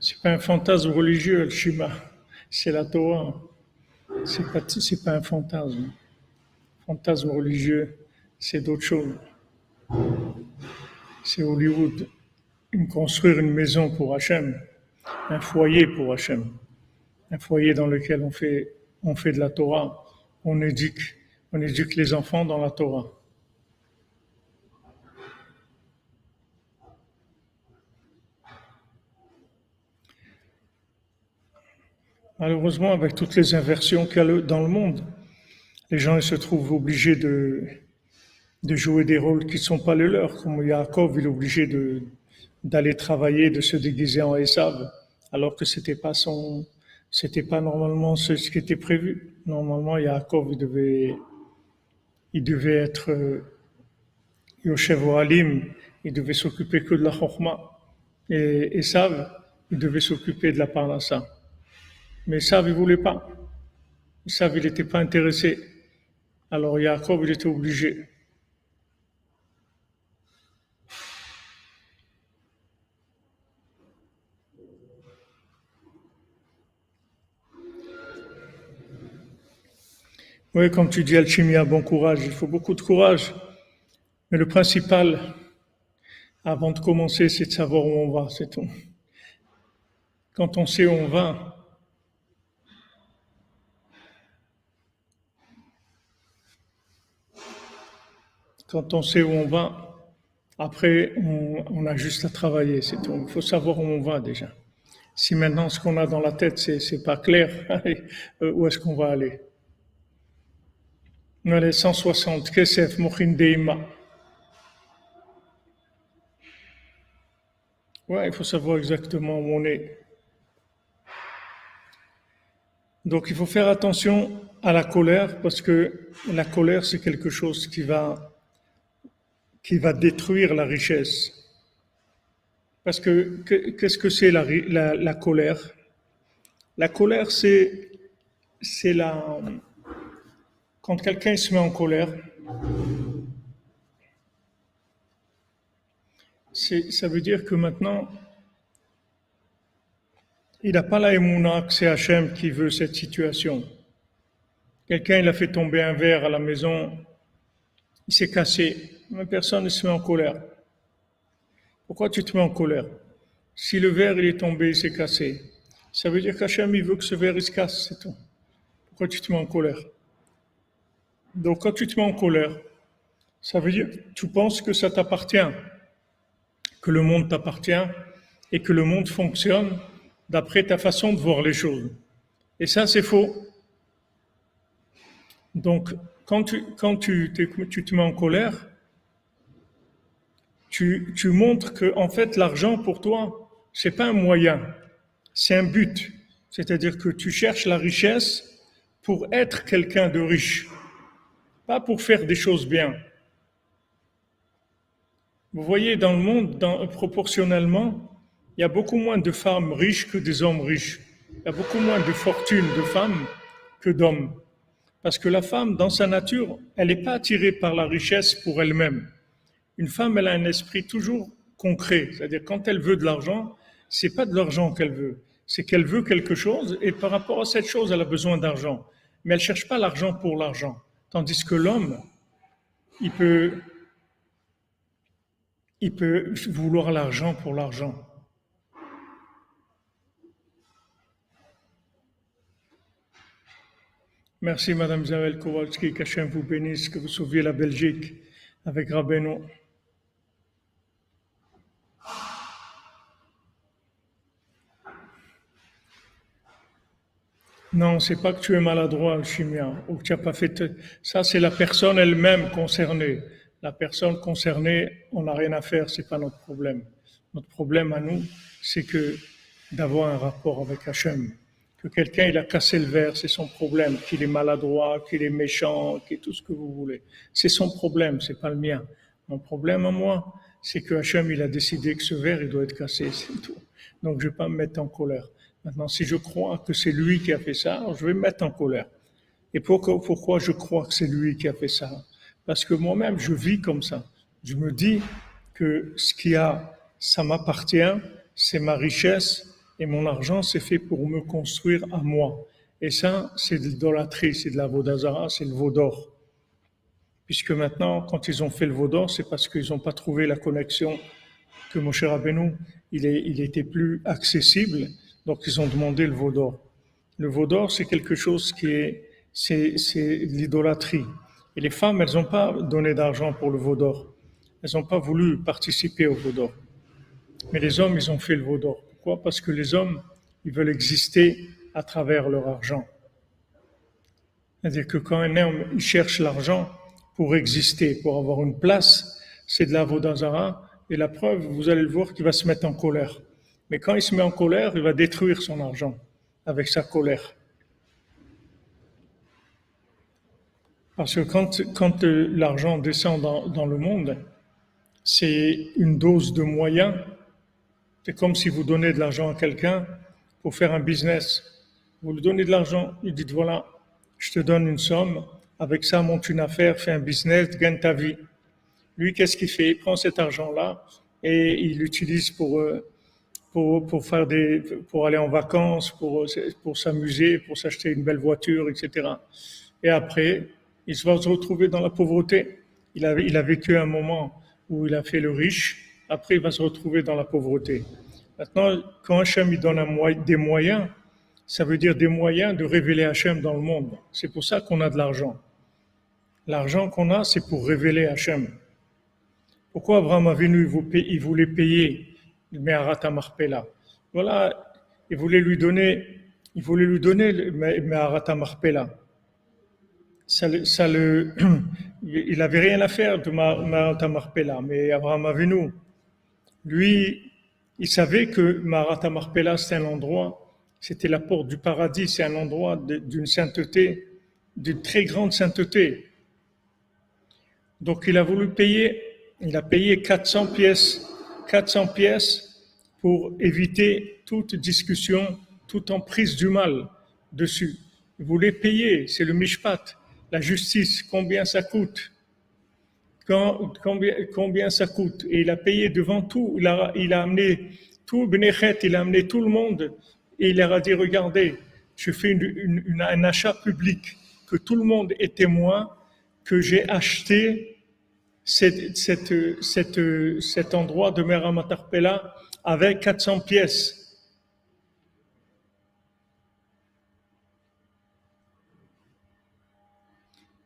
C'est pas un fantasme religieux, le Shema. C'est la Torah. C'est pas un fantasme. Fantasme religieux, c'est d'autres choses. C'est Hollywood. Construire une maison pour Hachem, un foyer pour Hachem, un foyer dans lequel on fait de la Torah, on éduque les enfants dans la Torah. Malheureusement, avec toutes les inversions qu'il y a dans le monde, les gens ils se trouvent obligés de jouer des rôles qui ne sont pas les leurs. Comme Yaakov, il est obligé d'aller travailler, de se déguiser en Esav, alors que c'était pas normalement ce qui était prévu. Normalement, Yaakov, il devait être Yoshev Ohalim, il devait s'occuper que de la Chokhmah. Et Esav, il devait s'occuper de la Parnassa. Mais Esav, il voulait pas. Esav, il n'était pas intéressé. Alors Yaakov, il était obligé. Oui, comme tu dis, Alchimia, bon courage. Il faut beaucoup de courage. Mais le principal, avant de commencer, c'est de savoir où on va, c'est tout. Quand on sait où on va, après, on a juste à travailler, c'est tout. Il faut savoir où on va déjà. Si maintenant ce qu'on a dans la tête, c'est pas clair, où est-ce qu'on va aller? On a les 160, Kesef, Mochin Deima. Ouais, il faut savoir exactement où on est. Donc il faut faire attention à la colère, parce que la colère, c'est quelque chose qui va détruire la richesse. Parce que qu'est-ce que c'est la colère? La colère, c'est quand quelqu'un se met en colère, ça veut dire que maintenant, il n'a pas la émouna que c'est Hachem qui veut cette situation. Quelqu'un, il a fait tomber un verre à la maison, il s'est cassé. Une personne il se met en colère. Pourquoi tu te mets en colère? Si le verre il est tombé, il s'est cassé, ça veut dire qu'Hachem il veut que ce verre il se casse, c'est tout. Pourquoi tu te mets en colère? Donc quand tu te mets en colère, ça veut dire que tu penses que ça t'appartient, que le monde t'appartient et que le monde fonctionne d'après ta façon de voir les choses. Et ça, c'est faux. Donc, quand tu te mets en colère, tu montres que, en fait, l'argent pour toi, c'est pas un moyen, c'est un but. C'est-à-dire que tu cherches la richesse pour être quelqu'un de riche, pas pour faire des choses bien. Vous voyez, dans le monde, proportionnellement, il y a beaucoup moins de femmes riches que des hommes riches. Il y a beaucoup moins de fortune de femmes que d'hommes. Parce que la femme, dans sa nature, elle n'est pas attirée par la richesse pour elle-même. Une femme, elle a un esprit toujours concret. C'est-à-dire, quand elle veut de l'argent, c'est pas de l'argent qu'elle veut. C'est qu'elle veut quelque chose et par rapport à cette chose, elle a besoin d'argent. Mais elle cherche pas l'argent pour l'argent. Tandis que l'homme, il peut vouloir l'argent pour l'argent. Merci Madame Isabelle Kowalski, qu'Hachem vous bénisse, que vous sauviez la Belgique avec Rabbeinu. Non, c'est pas que tu es maladroit, Alchimia, ou que tu n'as pas fait. Ça, c'est la personne elle-même concernée. La personne concernée, on n'a rien à faire, c'est pas notre problème. Notre problème à nous, c'est que d'avoir un rapport avec Hachem. Que quelqu'un il a cassé le verre, c'est son problème. Qu'il est maladroit, qu'il est méchant, qu'il est tout ce que vous voulez. C'est son problème, c'est pas le mien. Mon problème à moi, c'est que Hachem il a décidé que ce verre il doit être cassé, c'est tout. Donc je vais pas me mettre en colère. Maintenant, si je crois que c'est lui qui a fait ça, je vais me mettre en colère. Et pourquoi je crois que c'est lui qui a fait ça? Parce que moi-même, je vis comme ça. Je me dis que ça m'appartient, c'est ma richesse, et mon argent, c'est fait pour me construire à moi. Et ça, c'est de l'idolâtrie, c'est de la vaudazara, c'est le veau d'or. Puisque maintenant, quand ils ont fait le veau d'or, c'est parce qu'ils n'ont pas trouvé la connexion que Moshe Rabbeinu, il était plus accessible, donc ils ont demandé le veau d'or. Le veau d'or, c'est quelque chose c'est l'idolâtrie. Et les femmes, elles n'ont pas donné d'argent pour le veau d'or. Elles n'ont pas voulu participer au veau d'or. Mais les hommes, ils ont fait le veau d'or. Pourquoi? Parce que les hommes, ils veulent exister à travers leur argent. C'est-à-dire que quand un homme il cherche l'argent pour exister, pour avoir une place, c'est de la vodazara. Et la preuve, vous allez le voir qu'il va se mettre en colère. Mais quand il se met en colère, il va détruire son argent avec sa colère. Parce que quand l'argent descend dans le monde, c'est une dose de moyens. C'est comme si vous donnez de l'argent à quelqu'un pour faire un business. Vous lui donnez de l'argent, il dit voilà, je te donne une somme, avec ça monte une affaire, fais un business, gagne ta vie. Lui, qu'est-ce qu'il fait? Il prend cet argent-là et il l'utilise pour aller en vacances, pour s'amuser, pour s'acheter une belle voiture, etc. Et après, il va se retrouver dans la pauvreté. Il a vécu un moment où il a fait le riche, après il va se retrouver dans la pauvreté. Maintenant, quand Hachem il donne des moyens, ça veut dire des moyens de révéler Hachem dans le monde. C'est pour ça qu'on a de l'argent. L'argent qu'on a, c'est pour révéler Hachem. Pourquoi Abraham Avinu, il voulait payer le Meharat Marpella? Voilà, il voulait lui donner le Meharat Marpella. Il n'avait rien à faire de Meharat Marpella, mais Abraham Avinu, lui, il savait que Meharat Marpella, c'était un endroit, c'était la porte du paradis, c'est un endroit d'une sainteté, d'une très grande sainteté. Donc il a voulu payer, il a payé 400 pièces pour éviter toute discussion, toute emprise du mal dessus. Il voulait payer, c'est le mishpat, la justice, combien ça coûte. Combien ça coûte. Et il a payé devant tout, il a amené tout Benechet, il a amené tout le monde et il leur a dit, regardez, je fais un achat public, que tout le monde est témoin, que j'ai acheté cet endroit de Meharat Marpella avec 400 pièces.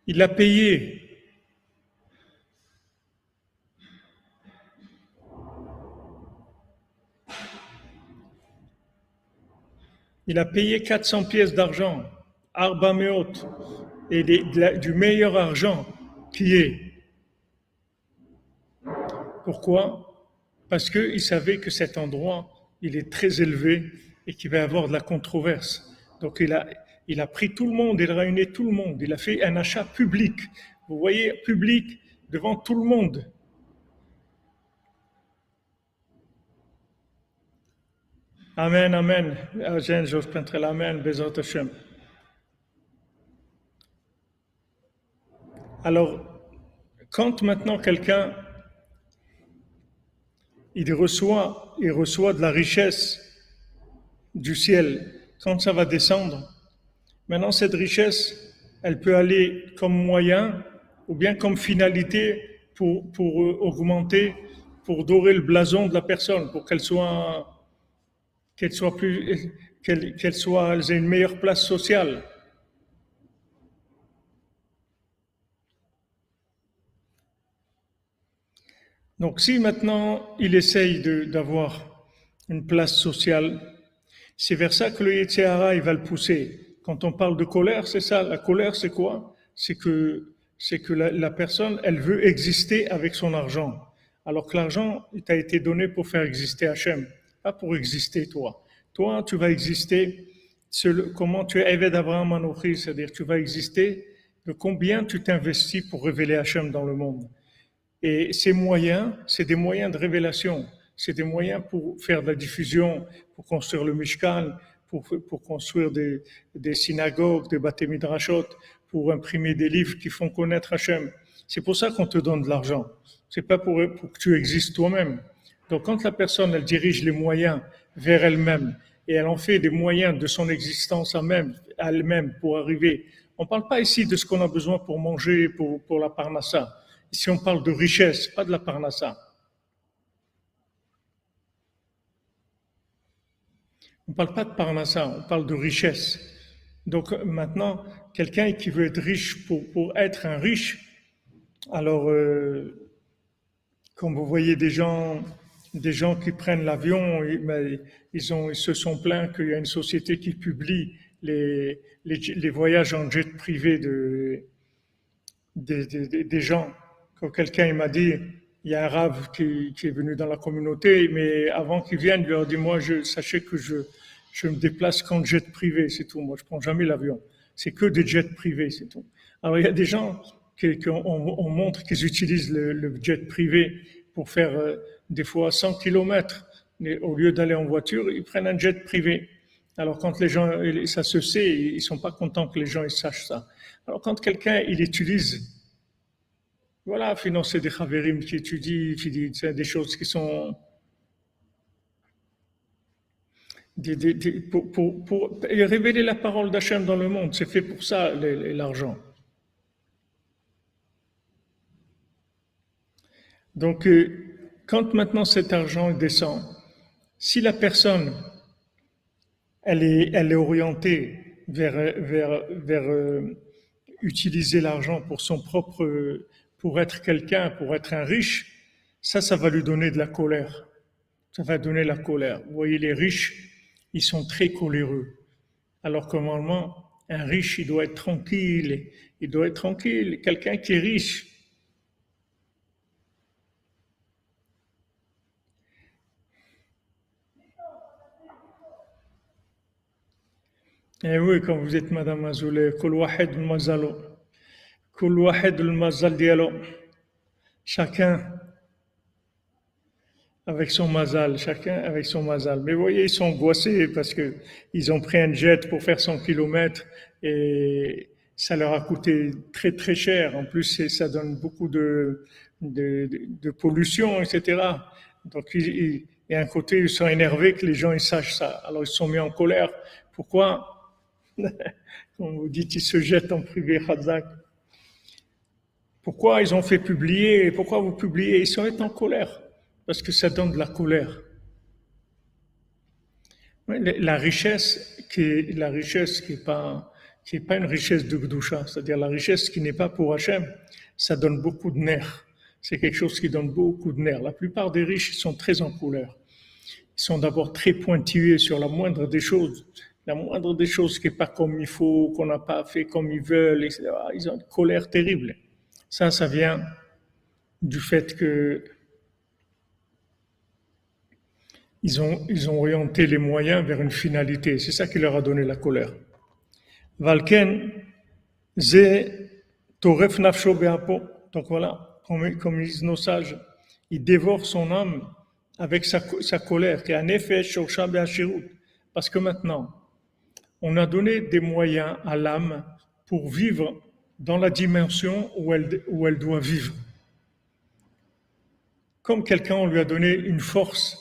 Il a payé. Il a payé 400 pièces d'argent, Arba Meot, et du meilleur argent qui est. Pourquoi? Parce qu'il savait que cet endroit, il est très élevé et qu'il va y avoir de la controverse. Donc il a pris tout le monde, il a réuni tout le monde, il a fait un achat public. Vous voyez, public, devant tout le monde. Amen, amen. J'ose peindre l'amen, Bezrat Hashem. Alors, quand maintenant quelqu'un il reçoit de la richesse du ciel, quand ça va descendre, maintenant cette richesse, elle peut aller comme moyen ou bien comme finalité pour augmenter, pour dorer le blason de la personne, pour qu'elle ait une meilleure place sociale. Donc si maintenant il essaye d'avoir une place sociale, c'est vers ça que le Yetzer Hara il va le pousser. Quand on parle de colère, c'est ça. La colère, c'est quoi? C'est que la personne, elle veut exister avec son argent. Alors que l'argent, il t'a été donné pour faire exister Hachem, pas pour exister toi. Toi, tu vas exister, comment tu es Eved Avraham Anochi, c'est-à-dire tu vas exister de combien tu t'investis pour révéler Hachem dans le monde. Et ces moyens, c'est des moyens de révélation. C'est des moyens pour faire de la diffusion, pour construire le Mishkan, pour construire des synagogues, des Bate Midrashot, pour imprimer des livres qui font connaître Hachem. C'est pour ça qu'on te donne de l'argent. C'est pas pour que tu existes toi-même. Donc quand la personne, elle dirige les moyens vers elle-même et elle en fait des moyens de son existence à elle-même pour arriver. On ne parle pas ici de ce qu'on a besoin pour manger, pour la parnassa. Ici, on parle de richesse, pas de la parnassa. On ne parle pas de parnassa, on parle de richesse. Donc maintenant, quelqu'un qui veut être riche pour être un riche, alors quand vous voyez des gens qui prennent l'avion, ils se sont plaints qu'il y a une société qui publie les voyages en jet privé des gens. Quand quelqu'un m'a dit, il y a un rave qui est venu dans la communauté, mais avant qu'il vienne, il leur dit, moi, sachez que je me déplace qu'en jet privé, c'est tout. Moi, je prends jamais l'avion. C'est que des jets privés, c'est tout. Alors, il y a des gens on montre qu'ils utilisent le jet privé pour faire des fois 100 kilomètres. Mais au lieu d'aller en voiture, ils prennent un jet privé. Alors, quand les gens, ça se sait, ils sont pas contents que les gens ils sachent ça. Alors, quand quelqu'un, il utilise, voilà, financer des chavérim qui étudient, c'est des choses qui sont pour révéler la parole d'Hachem dans le monde. C'est fait pour ça, l'argent. Donc, quand maintenant cet argent descend, si la personne, elle est orientée vers utiliser l'argent pour son propre, pour être quelqu'un, pour être un riche, ça va lui donner de la colère. Ça va donner la colère. Vous voyez, les riches, ils sont très coléreux. Alors que normalement, un riche, il doit être tranquille. Il doit être tranquille. Quelqu'un qui est riche, eh oui, quand vous êtes Madame Azoulay, kul wahed al-mazalo, kul wahed al-mazal dialo. Chacun avec son mazal, chacun avec son mazal. Mais vous voyez, ils sont angoissés parce que ils ont pris un jet pour faire 100 kilomètres et ça leur a coûté très très cher. En plus, ça donne beaucoup de pollution, etc. Donc, et à un côté, ils sont énervés que les gens ils sachent ça. Alors, ils se sont mis en colère. Pourquoi? Comme vous dites, ils se jettent en privé, Khazak. Pourquoi ils ont fait publier? Pourquoi vous publiez? Ils sont en colère. Parce que ça donne de la colère. La richesse qui est pas une richesse de Gdusha, c'est-à-dire la richesse qui n'est pas pour Hachem, ça donne beaucoup de nerfs. C'est quelque chose qui donne beaucoup de nerfs. La plupart des riches, ils sont très en colère. Ils sont d'abord très pointillés sur la moindre des choses. La moindre des choses qui n'est pas comme il faut, qu'on n'a pas fait comme ils veulent, etc. Ils ont une colère terrible. Ça vient du fait que ils ont orienté les moyens vers une finalité. C'est ça qui leur a donné la colère. Valken, ze toref nafsho be'apo. Donc voilà, comme disent nos sages, il dévore son âme avec sa colère, qui est un effet shosha be'ashirut. Parce que maintenant, on a donné des moyens à l'âme pour vivre dans la dimension où elle doit vivre. Comme quelqu'un, on lui a donné une force,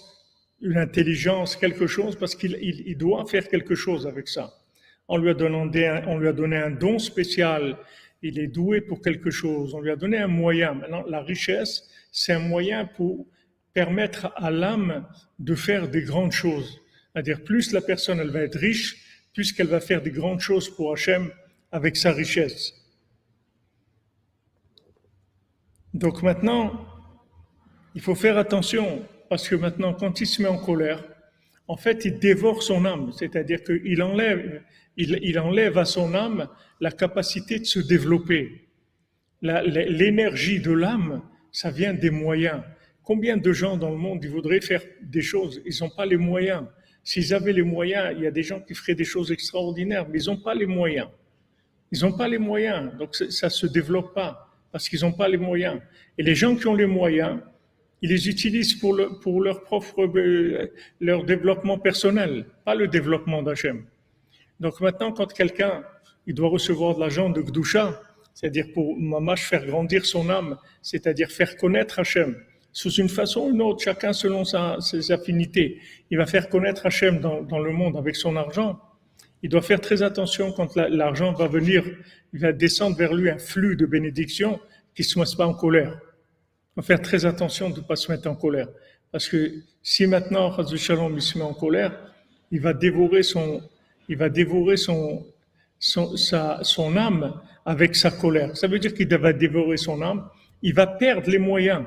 une intelligence, quelque chose, parce qu'il doit faire quelque chose avec ça. On lui a donné un don spécial, il est doué pour quelque chose, on lui a donné un moyen. Maintenant, la richesse, c'est un moyen pour permettre à l'âme de faire des grandes choses. C'est-à-dire, plus la personne elle va être riche, plus qu'elle va faire des grandes choses pour Hachem avec sa richesse. Donc maintenant, il faut faire attention, parce que maintenant, quand il se met en colère, en fait, il dévore son âme, c'est-à-dire qu'il enlève à son âme la capacité de se développer. L'énergie de l'âme, ça vient des moyens. Combien de gens dans le monde, ils voudraient faire des choses, ils n'ont pas les moyens. S'ils avaient les moyens, il y a des gens qui feraient des choses extraordinaires, mais ils n'ont pas les moyens. Ils n'ont pas les moyens, donc ça ne se développe pas, parce qu'ils n'ont pas les moyens. Et les gens qui ont les moyens, ils les utilisent pour leur développement personnel, pas le développement d'Hachem. Donc maintenant, quand quelqu'un il doit recevoir de l'argent de Gdusha, c'est-à-dire pour mamash faire grandir son âme, c'est-à-dire faire connaître Hachem, sous une façon ou une autre, chacun selon ses affinités. Il va faire connaître Hachem dans le monde avec son argent. Il doit faire très attention quand l'argent va venir, il va descendre vers lui un flux de bénédiction qui ne se mette pas en colère. Il faut faire très attention de ne pas se mettre en colère. Parce que si maintenant, Chazou Shalom, il se met en colère, il va dévorer son âme avec sa colère. Ça veut dire qu'il va dévorer son âme. Il va perdre les moyens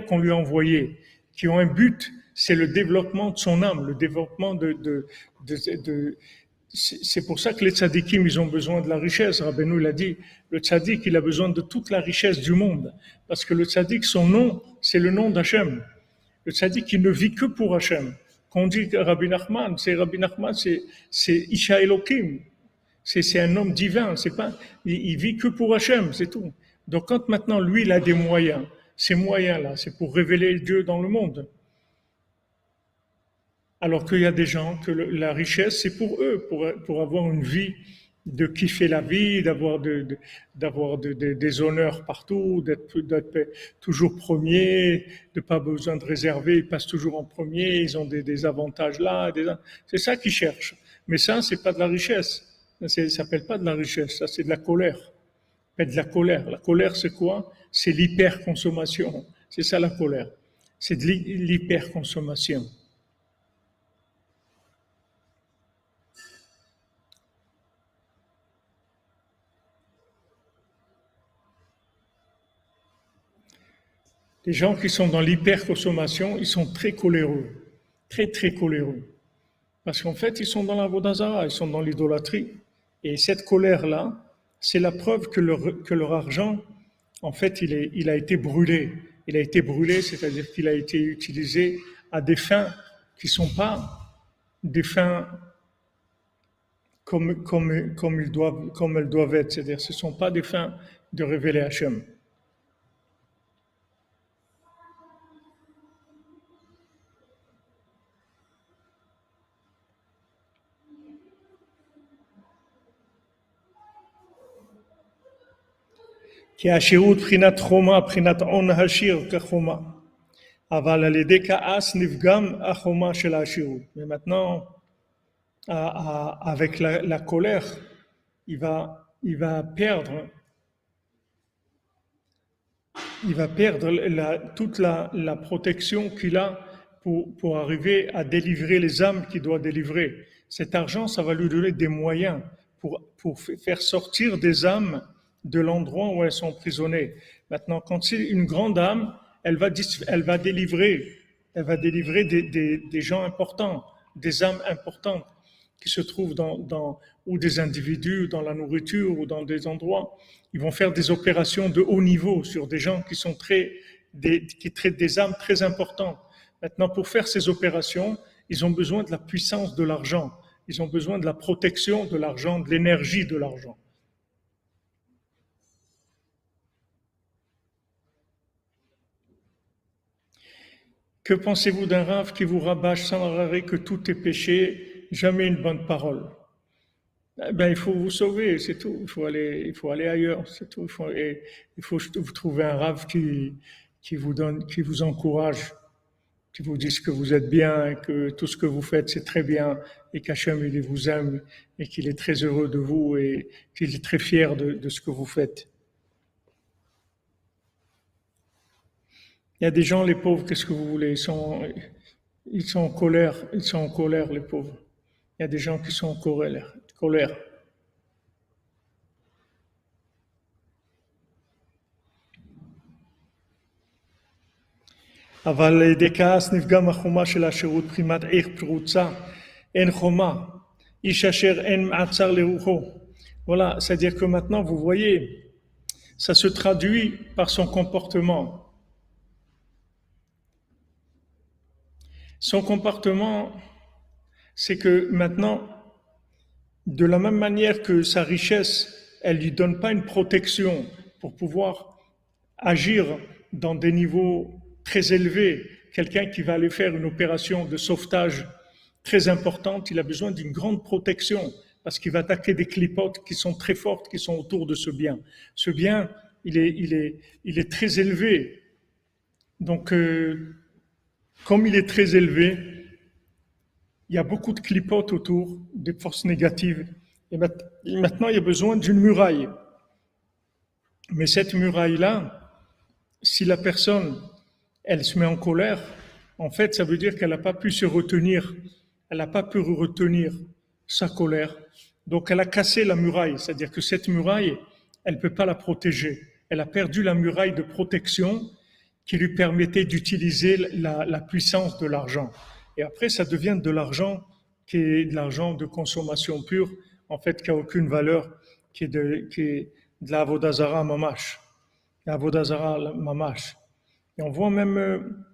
qu'on lui a envoyés, qui ont un but, c'est le développement de son âme, le développement c'est pour ça que les tzadikim, ils ont besoin de la richesse. Rabbeinu l'a dit, le tzadik, il a besoin de toute la richesse du monde. Parce que le tzadik, son nom, c'est le nom d'Hachem. Le tzadik, il ne vit que pour Hachem. Quand on dit Rabbi Nachman, c'est Isha Elohim. C'est un homme divin. Il vit que pour Hachem, c'est tout. Donc quand maintenant, lui, il a des moyens, ces moyens-là, c'est pour révéler Dieu dans le monde. Alors qu'il y a des gens que la richesse, c'est pour eux, pour avoir une vie, de kiffer la vie, d'avoir des honneurs partout, d'être toujours premier, de pas besoin de réserver, ils passent toujours en premier, ils ont des avantages là, c'est ça qu'ils cherchent. Mais ça, c'est pas de la richesse. Ça s'appelle pas de la richesse, ça c'est de la colère. Ça de la colère. La colère, c'est quoi? C'est l'hyperconsommation. C'est ça la colère. C'est de l'hyperconsommation. Les gens qui sont dans l'hyperconsommation, ils sont très coléreux, très très coléreux. Parce qu'en fait, ils sont dans la vodazara, ils sont dans l'idolâtrie. Et cette colère-là, c'est la preuve que leur argent, en fait, il a été brûlé. Il a été brûlé, c'est-à-dire qu'il a été utilisé à des fins qui ne sont pas des fins comme elles doivent être. C'est-à-dire ce ne sont pas des fins de révéler Hachem. כי השירות בחינת חומה, בחינת הון העשיר כחומה. אבל על ידי כעס נפגם החומה של העשירות. Mais maintenant, avec la colère, il va perdre toute la protection qu'il a pour arriver à délivrer les âmes qu'il doit délivrer. Cet argent, ça va lui donner des moyens pour faire sortir des âmes de l'endroit où elles sont emprisonnées. Maintenant, quand c'est une grande âme, elle va délivrer des gens importants, des âmes importantes qui se trouvent ou des individus, dans la nourriture ou dans des endroits. Ils vont faire des opérations de haut niveau sur des gens qui traitent des âmes très importantes. Maintenant, pour faire ces opérations, ils ont besoin de la puissance de l'argent. Ils ont besoin de la protection de l'argent, de l'énergie de l'argent. Que pensez-vous d'un rave qui vous rabâche sans arrêt que tout est péché, jamais une bonne parole? Il faut vous sauver, c'est tout. Il faut aller ailleurs, c'est tout. Il faut vous trouver un rave qui vous encourage, qui vous dise que vous êtes bien, que tout ce que vous faites c'est très bien, et qu'Hachem il vous aime et qu'il est très heureux de vous et qu'il est très fier de ce que vous faites. Il y a des gens, les pauvres, qu'est-ce que vous voulez? Ils sont en colère, les pauvres. Il y a des gens qui sont en colère. אבל על ידי כעס נפגם החומה של השירות בחינת איך פרוצה, אין חומה, איש אשר אין מעצר לרוחו. Voilà, c'est-à-dire que maintenant, vous voyez, ça se traduit par son comportement. Son comportement, c'est que maintenant, de la même manière que sa richesse, elle lui donne pas une protection pour pouvoir agir dans des niveaux très élevés. Quelqu'un qui va aller faire une opération de sauvetage très importante, il a besoin d'une grande protection parce qu'il va attaquer des clipotes qui sont très fortes, qui sont autour de ce bien. Ce bien, il est très élevé. Donc, comme il est très élevé, il y a beaucoup de clipotes autour, des forces négatives. Et maintenant, il y a besoin d'une muraille. Mais cette muraille-là, si la personne, elle se met en colère, en fait, ça veut dire qu'elle n'a pas pu se retenir, elle n'a pas pu retenir sa colère. Donc, elle a cassé la muraille, c'est-à-dire que cette muraille, elle ne peut pas la protéger. Elle a perdu la muraille de protection qui lui permettait d'utiliser la puissance de l'argent. Et après, ça devient de l'argent qui est de l'argent de consommation pure, en fait, qui n'a aucune valeur, qui est de la Vodazara Mamash. La Vodazara Mamash. Et on voit même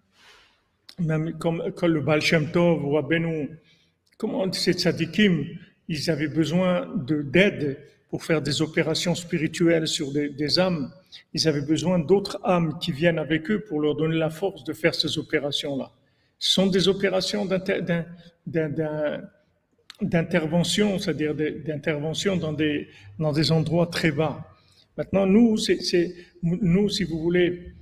comme le Baal Shem Tov ou Rabbeinu, comment ces tzadikim, ils avaient besoin d'aide pour faire des opérations spirituelles sur des âmes. Ils avaient besoin d'autres âmes qui viennent avec eux pour leur donner la force de faire ces opérations-là. Ce sont des opérations d'intervention, c'est-à-dire d'intervention dans des endroits très bas. Maintenant, nous, nous, si vous voulez,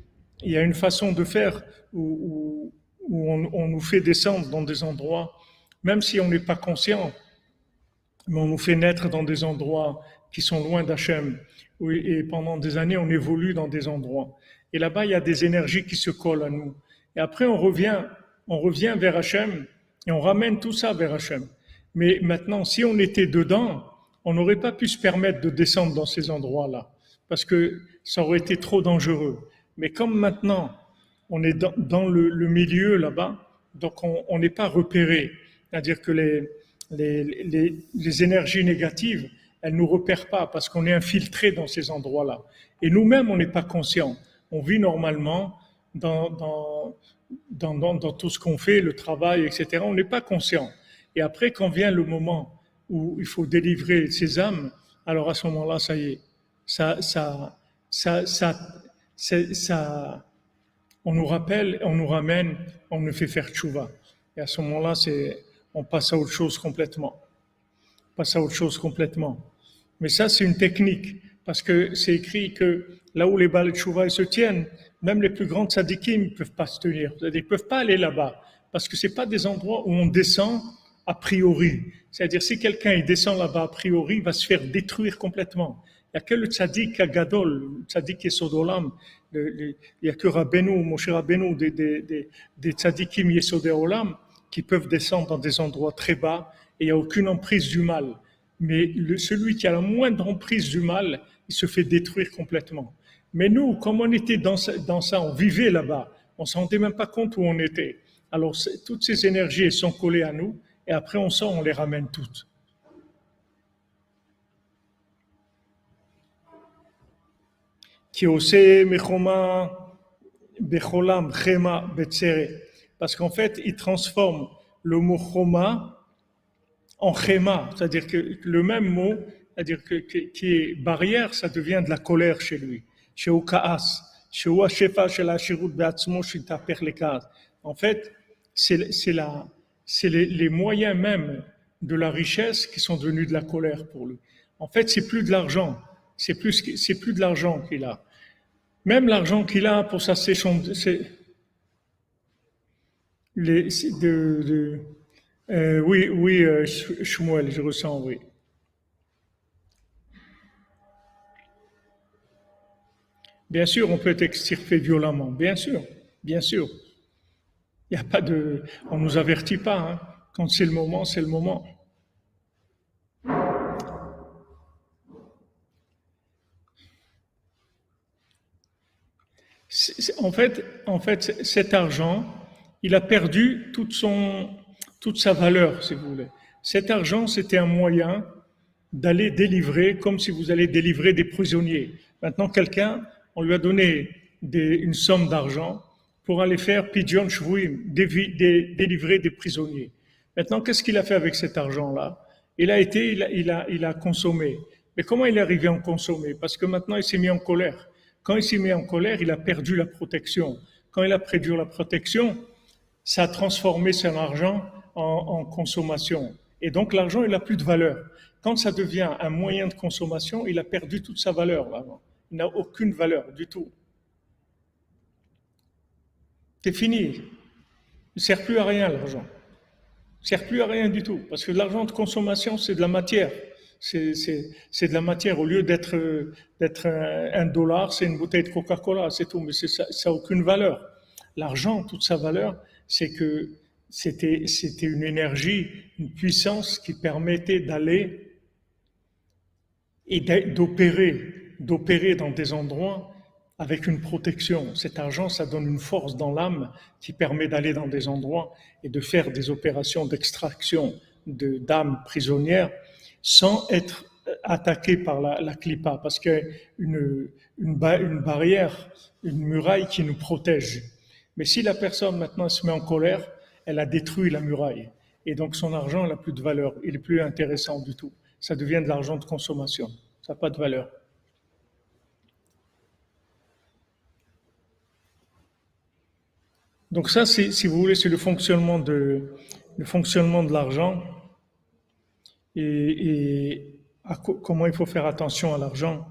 il y a une façon de faire où on nous fait descendre dans des endroits, même si on n'est pas conscient, mais on nous fait naître dans des endroits qui sont loin d'Hachem. Et pendant des années, on évolue dans des endroits. Et là-bas, il y a des énergies qui se collent à nous. Et après, on revient vers Hachem et on ramène tout ça vers Hachem. Mais maintenant, si on était dedans, on n'aurait pas pu se permettre de descendre dans ces endroits-là, parce que ça aurait été trop dangereux. Mais comme maintenant, on est dans le milieu là-bas, donc on n'est pas repéré. C'est-à-dire que les énergies négatives, elles ne nous repèrent pas parce qu'on est infiltré dans ces endroits-là. Et nous-mêmes, on n'est pas conscient. On vit normalement dans tout ce qu'on fait, le travail, etc. On n'est pas conscient. Et après, quand vient le moment où il faut délivrer ces âmes, alors à ce moment-là, ça y est, on nous rappelle, on nous ramène, on nous fait faire tchouva. Et à ce moment-là, on passe à autre chose complètement. On passe à autre chose complètement. Mais ça, c'est une technique, parce que c'est écrit que là où les balles de tchouva se tiennent, même les plus grands tzadikim ne peuvent pas se tenir. C'est-à-dire ils ne peuvent pas aller là-bas, parce que ce n'est pas des endroits où on descend a priori. C'est-à-dire si quelqu'un il descend là-bas a priori, il va se faire détruire complètement. Il n'y a que le tzaddik Agadol, le tzaddik Yesodolam, il n'y a que Rabbeinu, Moshe Rabbeinu, des tzaddikim Yesodé Olam, qui peuvent descendre dans des endroits très bas et il n'y a aucune emprise du mal. Mais celui qui a la moindre emprise du mal, il se fait détruire complètement. Mais nous, comme on était dans ça, on vivait là-bas, on ne se rendait même pas compte où on était. Alors toutes ces énergies sont collées à nous et après on sort, on les ramène toutes. Qui osé mechoma becholam chema betzere. Parce qu'en fait, il transforme le mot choma en chema, c'est-à-dire que le même mot, c'est-à-dire qui est barrière, ça devient de la colère chez lui. Chez Okaas, chez Ouashefa, chez la Shirut Beatzmo, chez Taper les Kaas. En fait, c'est les moyens même de la richesse qui sont devenus de la colère pour lui. En fait, c'est plus de l'argent, c'est plus de l'argent qu'il a. Même l'argent qu'il a pour sa séchon, oui, Shmuel, je ressens, oui. Bien sûr, on peut être extirpé violemment, bien sûr, bien sûr. Il n'y a pas de, on nous avertit pas, hein. Quand c'est le moment, c'est le moment. En fait, cet argent, il a perdu toute sa valeur, si vous voulez. Cet argent, c'était un moyen d'aller délivrer, comme si vous allez délivrer des prisonniers. Maintenant, quelqu'un, on lui a donné une somme d'argent pour aller faire pidyon shvuim, délivrer des prisonniers. Maintenant, qu'est-ce qu'il a fait avec cet argent-là? Il a consommé. Mais comment il est arrivé à en consommer? Parce que maintenant, il s'est mis en colère. Quand il s'est mis en colère, il a perdu la protection. Quand il a perdu la protection, ça a transformé son argent en consommation. Et donc l'argent, il n'a plus de valeur. Quand ça devient un moyen de consommation, il a perdu toute sa valeur. Là. Il n'a aucune valeur du tout. C'est fini. Il ne sert plus à rien, l'argent. Ne sert plus à rien du tout. Parce que l'argent de consommation, c'est de la matière. C'est de la matière. Au lieu d'être un dollar, c'est une bouteille de Coca-Cola, c'est tout. Mais ça n'a aucune valeur. L'argent, toute sa valeur, c'est que c'était une énergie, une puissance qui permettait d'aller et d'opérer dans des endroits avec une protection. Cet argent, ça donne une force dans l'âme qui permet d'aller dans des endroits et de faire des opérations d'extraction d'âmes prisonnières sans être attaqué par la clipa, parce qu'il y a une barrière, une muraille qui nous protège. Mais si la personne maintenant se met en colère, elle a détruit la muraille. Et donc son argent n'a plus de valeur, il n'est plus intéressant du tout. Ça devient de l'argent de consommation, ça n'a pas de valeur. Donc ça, si vous voulez, c'est le fonctionnement de l'argent et comment il faut faire attention à l'argent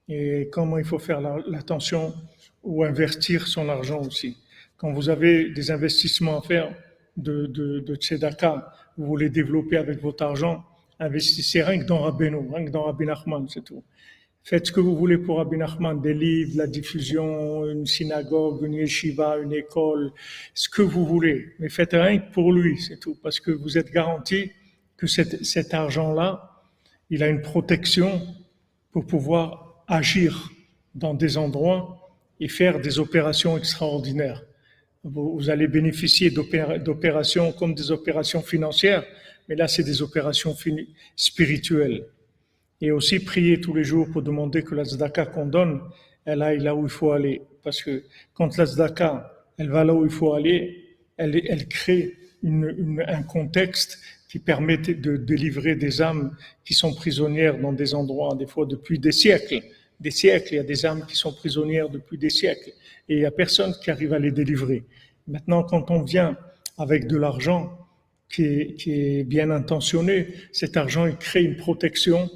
et comment il faut faire l'attention ou investir son argent aussi. Quand vous avez des investissements à faire de tzedaka, vous voulez développer avec votre argent, investissez rien que dans Rabbeinu, rien que dans Rabbi Nachman, c'est tout. Faites ce que vous voulez pour Rabbi Nachman, des livres, la diffusion, une synagogue, une yeshiva, une école, ce que vous voulez. Mais faites rien que pour lui, c'est tout. Parce que vous êtes garanti que cet argent-là, il a une protection pour pouvoir agir dans des endroits et faire des opérations extraordinaires. Vous allez bénéficier d'opérations comme des opérations financières, mais là, c'est des opérations spirituelles. Et aussi prier tous les jours pour demander que la tzedaka qu'on donne, elle aille là où il faut aller. Parce que quand la tzedaka, elle va là où il faut aller, elle crée un contexte qui permet de délivrer des âmes qui sont prisonnières dans des endroits, des fois depuis des siècles. Des siècles, il y a des âmes qui sont prisonnières depuis des siècles. Et il n'y a personne qui arrive à les délivrer. Maintenant, quand on vient avec de l'argent qui est bien intentionné, cet argent, il crée une protection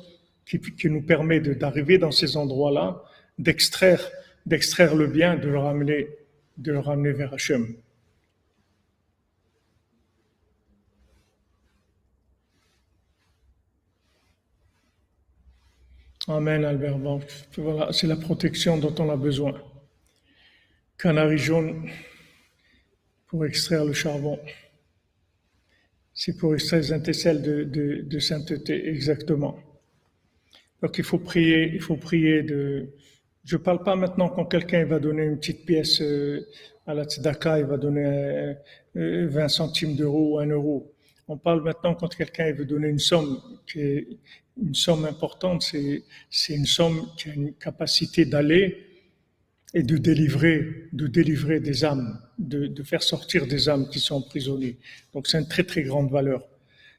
qui nous permet d'arriver dans ces endroits-là, d'extraire le bien, de le ramener vers Hachem. Amen, Albert. Bon, voilà, c'est la protection dont on a besoin. Canari jaune pour extraire le charbon. C'est pour extraire les antécelles de sainteté, exactement. Donc il faut prier Je ne parle pas maintenant quand quelqu'un va donner une petite pièce à la tzedaka, il va donner 20 centimes d'euros ou 1 euro. On parle maintenant quand quelqu'un veut donner une somme qui est une somme importante, c'est une somme qui a une capacité d'aller et de délivrer des âmes, de faire sortir des âmes qui sont emprisonnées. Donc c'est une très très grande valeur.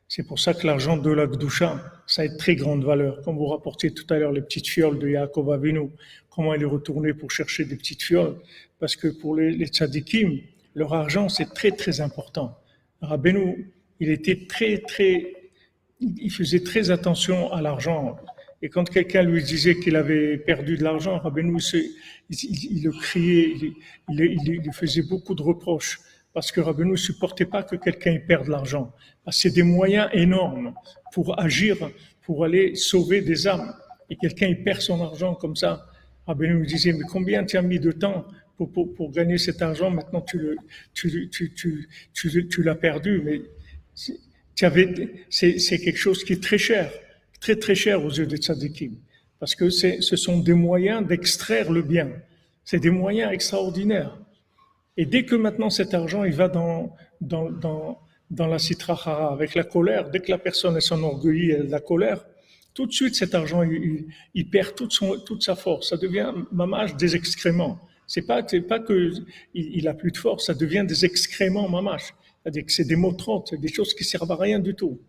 C'est pour ça que l'argent de la Gdusha, ça a une très grande valeur. Comme vous rapportiez tout à l'heure les petites fioles de Yaakov Avinu, comment il est retourné pour chercher des petites fioles, parce que pour les tzadikim, leur argent c'est très très important. Rabbeinu, il faisait très attention à l'argent. Et quand quelqu'un lui disait qu'il avait perdu de l'argent, Rabbeinu, il le criait, il faisait beaucoup de reproches. Parce que Rabbeinu ne supportait pas que quelqu'un perde de l'argent. Parce que c'est des moyens énormes pour agir, pour aller sauver des âmes. Et quelqu'un il perd son argent comme ça. Rabbeinu me disait, mais combien tu as mis de temps pour gagner cet argent? Maintenant tu l'as perdu. Mais c'est quelque chose qui est très cher, très très cher aux yeux des tzadikim. Parce que ce sont des moyens d'extraire le bien. C'est des moyens extraordinaires. Et dès que maintenant cet argent il va dans la sitra hara avec la colère, dès que la personne s'enorgueillit de la colère, tout de suite cet argent il perd toute sa force. Ça devient mamash des excréments. C'est pas que il a plus de force, ça devient des excréments mamash. C'est-à-dire que c'est des motrotes, c'est des choses qui servent à rien du tout.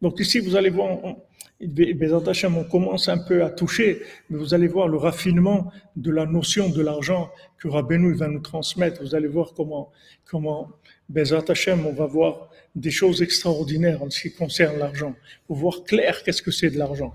Donc ici vous allez voir, on commence un peu à toucher, mais vous allez voir le raffinement de la notion de l'argent que Rabbeinu va nous transmettre. Vous allez voir comment Bezat Hashem, on va voir des choses extraordinaires en ce qui concerne l'argent. Pour voir clair qu'est-ce que c'est de l'argent.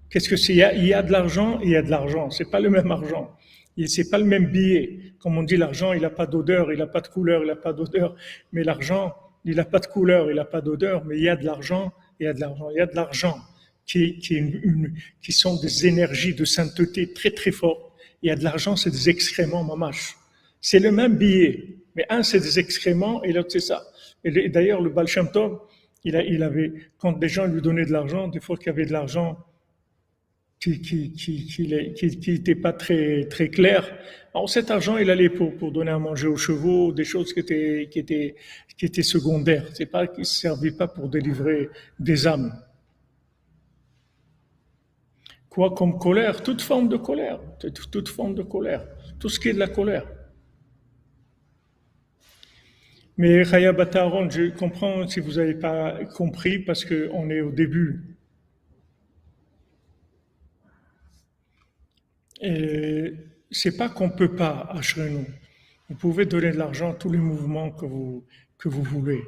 Qu'est-ce que c'est? Il y a de l'argent et il y a de l'argent. C'est pas le même argent. Et c'est pas le même billet. Comme on dit, l'argent, il n'a pas d'odeur, il n'a pas de couleur, il n'a pas d'odeur. Mais l'argent, il n'a pas de couleur, il n'a pas d'odeur, mais il y a de l'argent, il y a de l'argent, il y a de l'argent qui sont des énergies de sainteté très très fortes. Il y a de l'argent, c'est des excréments mamache. C'est le même billet, mais un c'est des excréments et l'autre c'est ça. Et d'ailleurs, le Baal Shem Tov, il avait, quand des gens lui donnaient de l'argent, des fois qu'il y avait de l'argent qui n'était pas très, très clair. Alors cet argent, il allait pour donner à manger aux chevaux, des choses qui étaient secondaires. C'est pas, qui ne servaient pas pour délivrer des âmes. Quoi comme colère? Toute forme de colère. Toute forme de colère. Tout ce qui est de la colère. Mais Chaya Bataron, je comprends si vous n'avez pas compris parce qu'on est au début. Et c'est pas qu'on peut pas, Ashrenou. Vous pouvez donner de l'argent à tous les mouvements que vous voulez.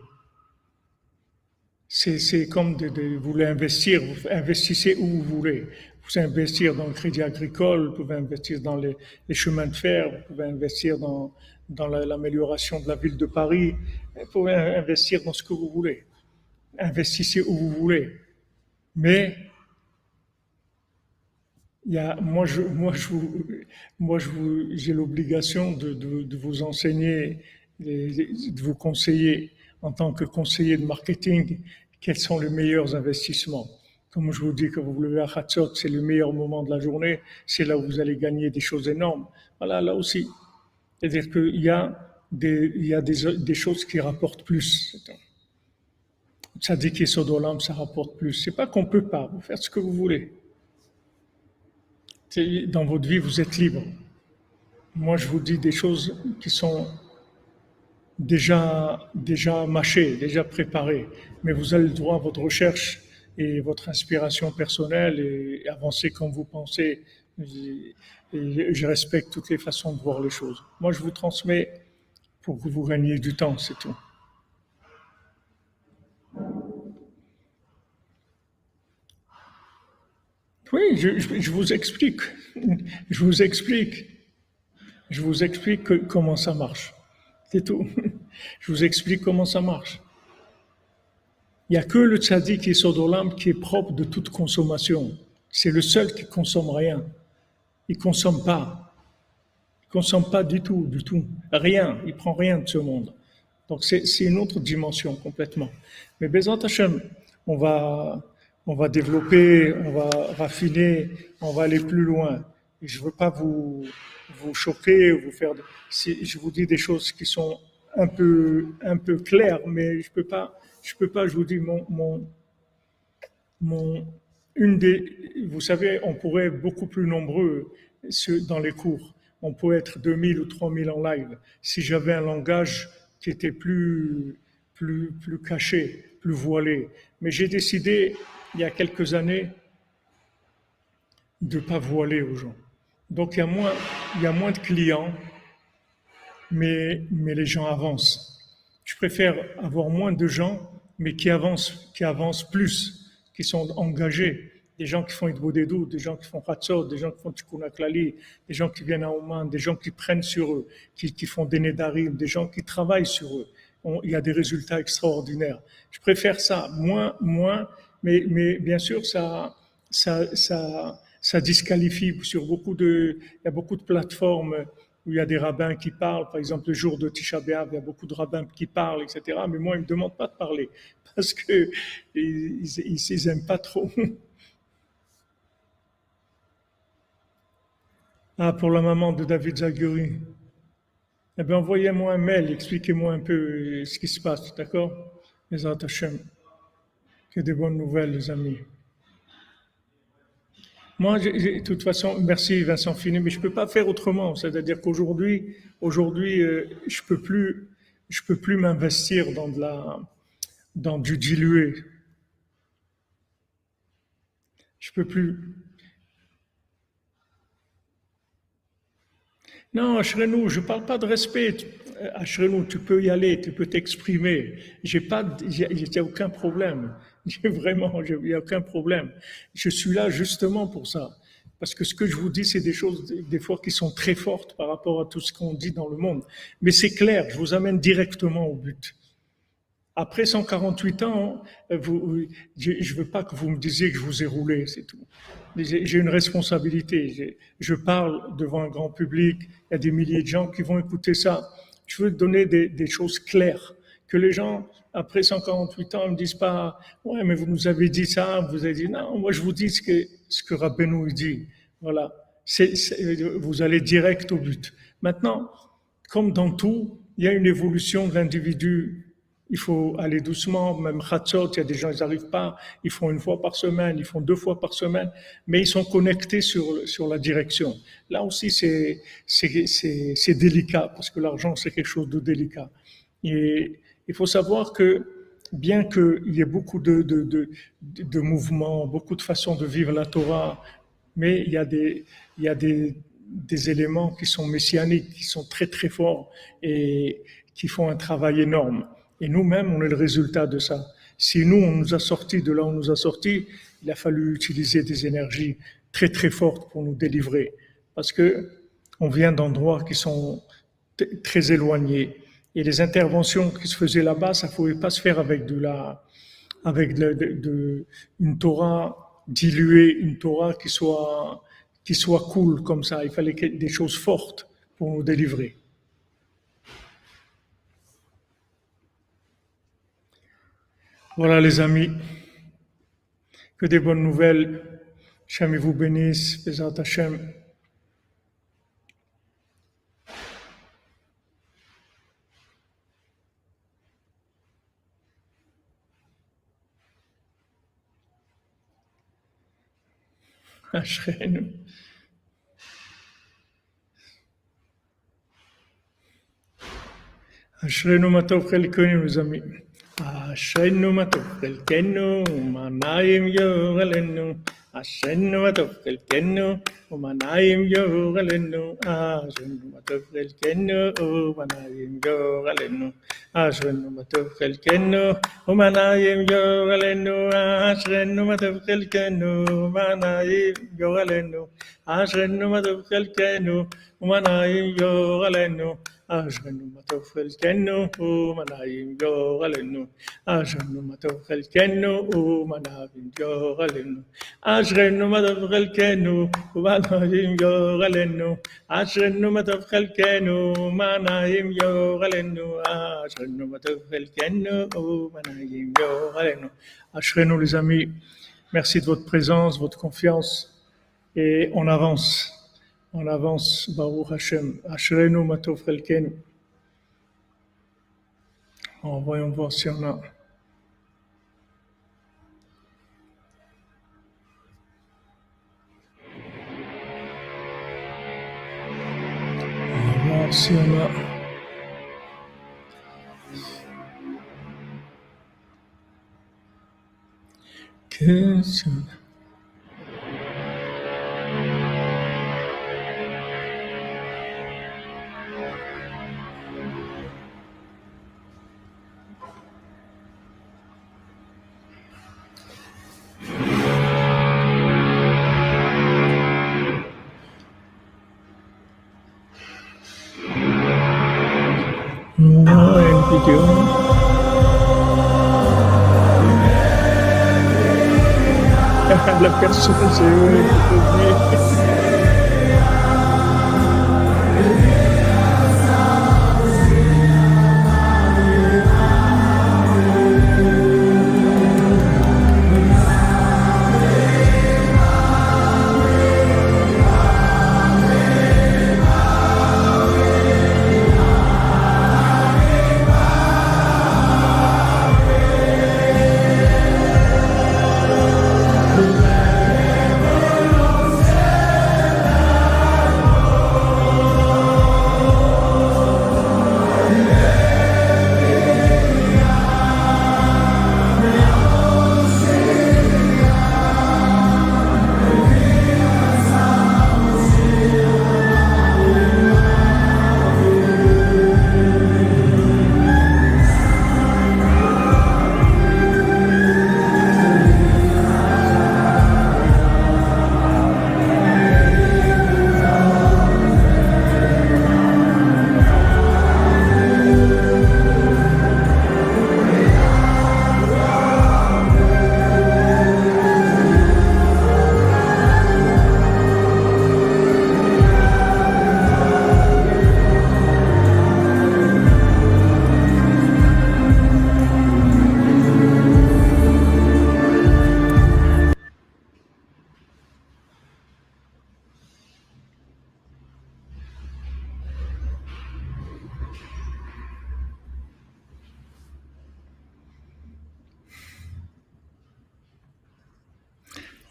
C'est comme vous voulez investir, vous investissez où vous voulez. Vous pouvez investir dans le crédit agricole, vous pouvez investir dans les chemins de fer, vous pouvez investir dans l'amélioration de la ville de Paris, vous pouvez investir dans ce que vous voulez. Investissez où vous voulez. Mais j'ai l'obligation de vous enseigner, de vous conseiller en tant que conseiller de marketing quels sont les meilleurs investissements. Comme je vous dis que vous vous levez à Hatzot, c'est le meilleur moment de la journée, c'est là où vous allez gagner des choses énormes. Voilà, là aussi. C'est-à-dire qu'il y a des choses qui rapportent plus. Ça dit qu'il Sodolam, ça rapporte plus. C'est pas qu'on peut pas, vous faites ce que vous voulez. Dans votre vie, vous êtes libre. Moi, je vous dis des choses qui sont déjà mâchées, déjà préparées. Mais vous avez le droit à votre recherche et votre inspiration personnelle et avancer comme vous pensez. Et je respecte toutes les façons de voir les choses. Moi, je vous transmets pour que vous gagniez du temps, c'est tout. Oui, je vous explique. Je vous explique. Je vous explique comment ça marche. C'est tout. Je vous explique comment ça marche. Il n'y a que le tzaddik qui est Sodolam qui est propre de toute consommation. C'est le seul qui consomme rien. Il consomme pas. Il consomme pas du tout, du tout. Rien. Il prend rien de ce monde. Donc c'est une autre dimension complètement. Mais Bezat Hashem, on va développer, on va raffiner, on va aller plus loin. Et je veux pas vous choquer, vous faire. Si je vous dis des choses qui sont un peu claires, mais je peux pas. Je vous dis vous savez, on pourrait être beaucoup plus nombreux dans les cours. On peut être 2000 ou 3000 en live. Si j'avais un langage qui était plus caché, plus voilé. Mais j'ai décidé, il y a quelques années, de ne pas voiler aux gens. Donc il y a moins de clients, mais les gens avancent. Je préfère avoir moins de gens, mais qui avancent plus, qui sont engagés. Des gens qui font Idbodedou, des gens qui font Hatzot, des gens qui font Tikkun Klali, des gens qui viennent à Oman, des gens qui prennent sur eux, qui font des Nedarim, des gens qui travaillent sur eux. Il y a des résultats extraordinaires. Je préfère ça, moins, mais bien sûr, ça disqualifie sur il y a beaucoup de plateformes où il y a des rabbins qui parlent, par exemple le jour de Tisha B'Av, il y a beaucoup de rabbins qui parlent, etc. Mais moi, ils me demandent pas de parler parce que ils aiment pas trop. Ah, pour la maman de David Zaguri. Eh bien, envoyez-moi un mail, expliquez-moi un peu ce qui se passe, d'accord? Les Hashem. Que des bonnes nouvelles, les amis. Moi, de toute façon, merci Vincent Finet, mais je peux pas faire autrement. C'est-à-dire qu'aujourd'hui, je peux plus m'investir dans du dilué. Je peux plus. Non, Ashrenou, je parle pas de respect. Ashrenou, tu peux y aller, tu peux t'exprimer. Il y a aucun problème. Il y a aucun problème. Je suis là justement pour ça. parce que ce que je vous dis, c'est des choses des fois qui sont très fortes par rapport à tout ce qu'on dit dans le monde. Mais c'est clair, je vous amène directement au but. Après 148 ans, je ne veux pas que vous me disiez que je vous ai roulé, c'est tout. J'ai une responsabilité. Je parle devant un grand public, il y a des milliers de gens qui vont écouter ça. Je veux donner des choses claires, que les gens, après 148 ans, ne me disent pas « Ouais, mais vous nous avez dit ça, vous avez dit non, moi je vous dis ce que Rabbeinu dit. » Voilà, vous allez direct au but. Maintenant, comme dans tout, il y a une évolution de l'individu. Il faut aller doucement, même Khatsot, il y a des gens, ils n'arrivent pas, ils font une fois par semaine, ils font 2 fois par semaine, mais ils sont connectés sur la direction. Là aussi, c'est délicat, parce que l'argent, c'est quelque chose de délicat. Et il faut savoir que, bien qu'il y ait beaucoup de mouvements, beaucoup de façons de vivre la Torah, mais il y a des éléments qui sont messianiques, qui sont très très forts et qui font un travail énorme. Et nous-mêmes, on est le résultat de ça. Si nous, on nous a sortis de là où on nous a sortis, il a fallu utiliser des énergies très très fortes pour nous délivrer. Parce que on vient d'endroits qui sont très éloignés. Et les interventions qui se faisaient là-bas, ça ne pouvait pas se faire avec une Torah diluée, une Torah qui soit cool comme ça. Il fallait des choses fortes pour nous délivrer. Voilà les amis, que des bonnes nouvelles. Hachem vous bénisse, Bezat Hachem. Ashrenu. Ashrenu matov chelkenu, les amis. Ashrenu matov chelkenu, manayim yorelenu. Ashrenu matov chelkenu, manayim yorelenu. Ashrenu matov chelkenu, manayim yorelenu. Ashrenu matov chelkenu, manayim yorelenu. Ashrenu matov chelkenu, manayim yorelenu. Ashrenu matov chelkenu, manayim yorelenu. Ashrenu matov chelkenu, manayim yorelenu. Ashrenu matov chelkenu, manayim yorelenu. Ashrenu matov chelkenu, manayim yorelenu. Ashrenu matov chelkenu, manayim yorelenu. Ashrenu matov chelkenu, manayim yorelenu. Ashrenu les amis, merci de votre présence, votre confiance, et on avance. On avance, Baruch Hashem. Ashrenu matov chelkenu. Voyons voir si on a. On va voir si on a. Question. Vidéo. La personne, c'est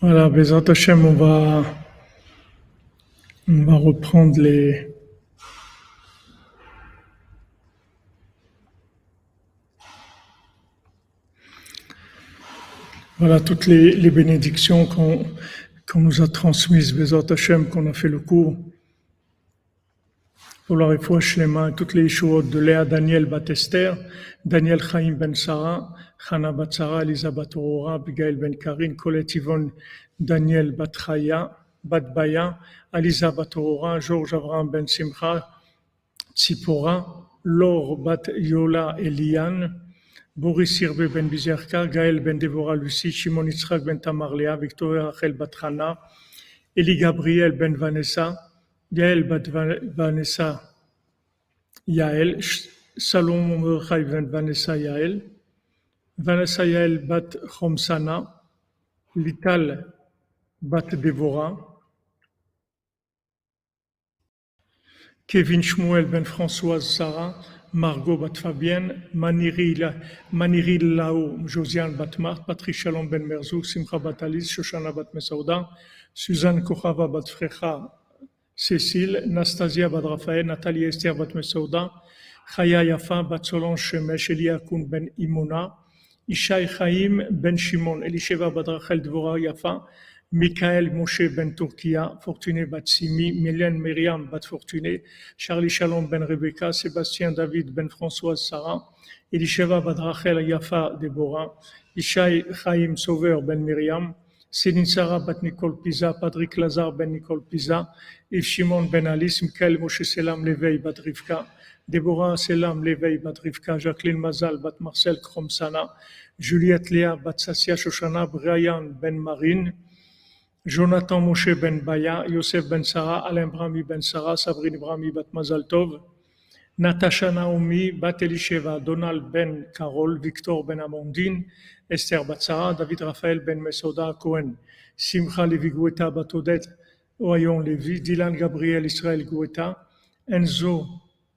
Voilà, Bezrat Hashem, on va reprendre voilà, toutes les bénédictions qu'on nous a transmises, Bezrat Hashem, qu'on a fait le cours. Pour la refouach shlema, toutes les Yeshuot de Léa, Daniel bat Esther, Daniel Chaim ben Sarah, Chana bat Sarah, Elisa bat Aurora, Abigail ben Karin, Colette Yvonne, Daniel bat Chaya, bat Baya, Aliza bat Aurora, Georges Abraham ben Simcha, Tzipora, Laure bat Yola Eliane, Boris Irbe ben Bizerka, Gaël ben Devorah Lucie, Shimon Yitzhak ben Tamar Léa, Victoria Rachel bat Chana, Eli Gabriel ben Vanessa, Yael bat Vanessa Yael, Salomon Mordechai ben Vanessa Yael, Vanessa Yael bat Chomsana, Lital bat Devorah, Kevin Shmuel ben Françoise Sarah, Margot bat Fabienne, Maniri Lao, Josiane bat Marthe, Patrick Shalom ben Merzouk, Simcha bat Alice, Shoshana bat Mesauda, Suzanne Kochava bat Frecha, Cécile, Nastasia bat Raphaël, Nathalie Esther bat Mesauda, Chaya Yafa bat Solange Shemesh, Eliakoun ben Imona, Ishaï Chaim ben Shimon, Elisheva bat Rachel Dvorah Yafa, Michael Moshe ben Turkia, Fortuné bat Simi, Mylène Myriam bat Fortuné, Charlie Shalom ben Rebecca, Sébastien David ben Françoise Sarah, Elisheva bat Rachel Yafa Deborah, Ishaï Chaim Sauveur ben Myriam, Céline Sarah bat Nicole Pisa, Patrick Lazare ben Nicole Pisa, Yves Shimon ben Alice, Michael Moshe Selam Leveil bat Rivka, Déborah Selam Leveil bat Rivka, Jacqueline Mazal bat Marcel Kromsana, Juliette Léa bat Sassia Shoshana, Brian ben Marine, Jonathan Moshe ben Baya, Yosef ben Sarah, Alain Brami ben Sarah, Sabrine Brami bat Mazal Tov, Natasha Naomi bat Elisheva, Donald ben Carol, Victor ben Amandine, Esther bat Sarah, David Raphaël ben Mesoda Cohen, Simcha Levi Goueta bat Odette, Oyon Levi, Dylan Gabriel Israël Goueta, Enzo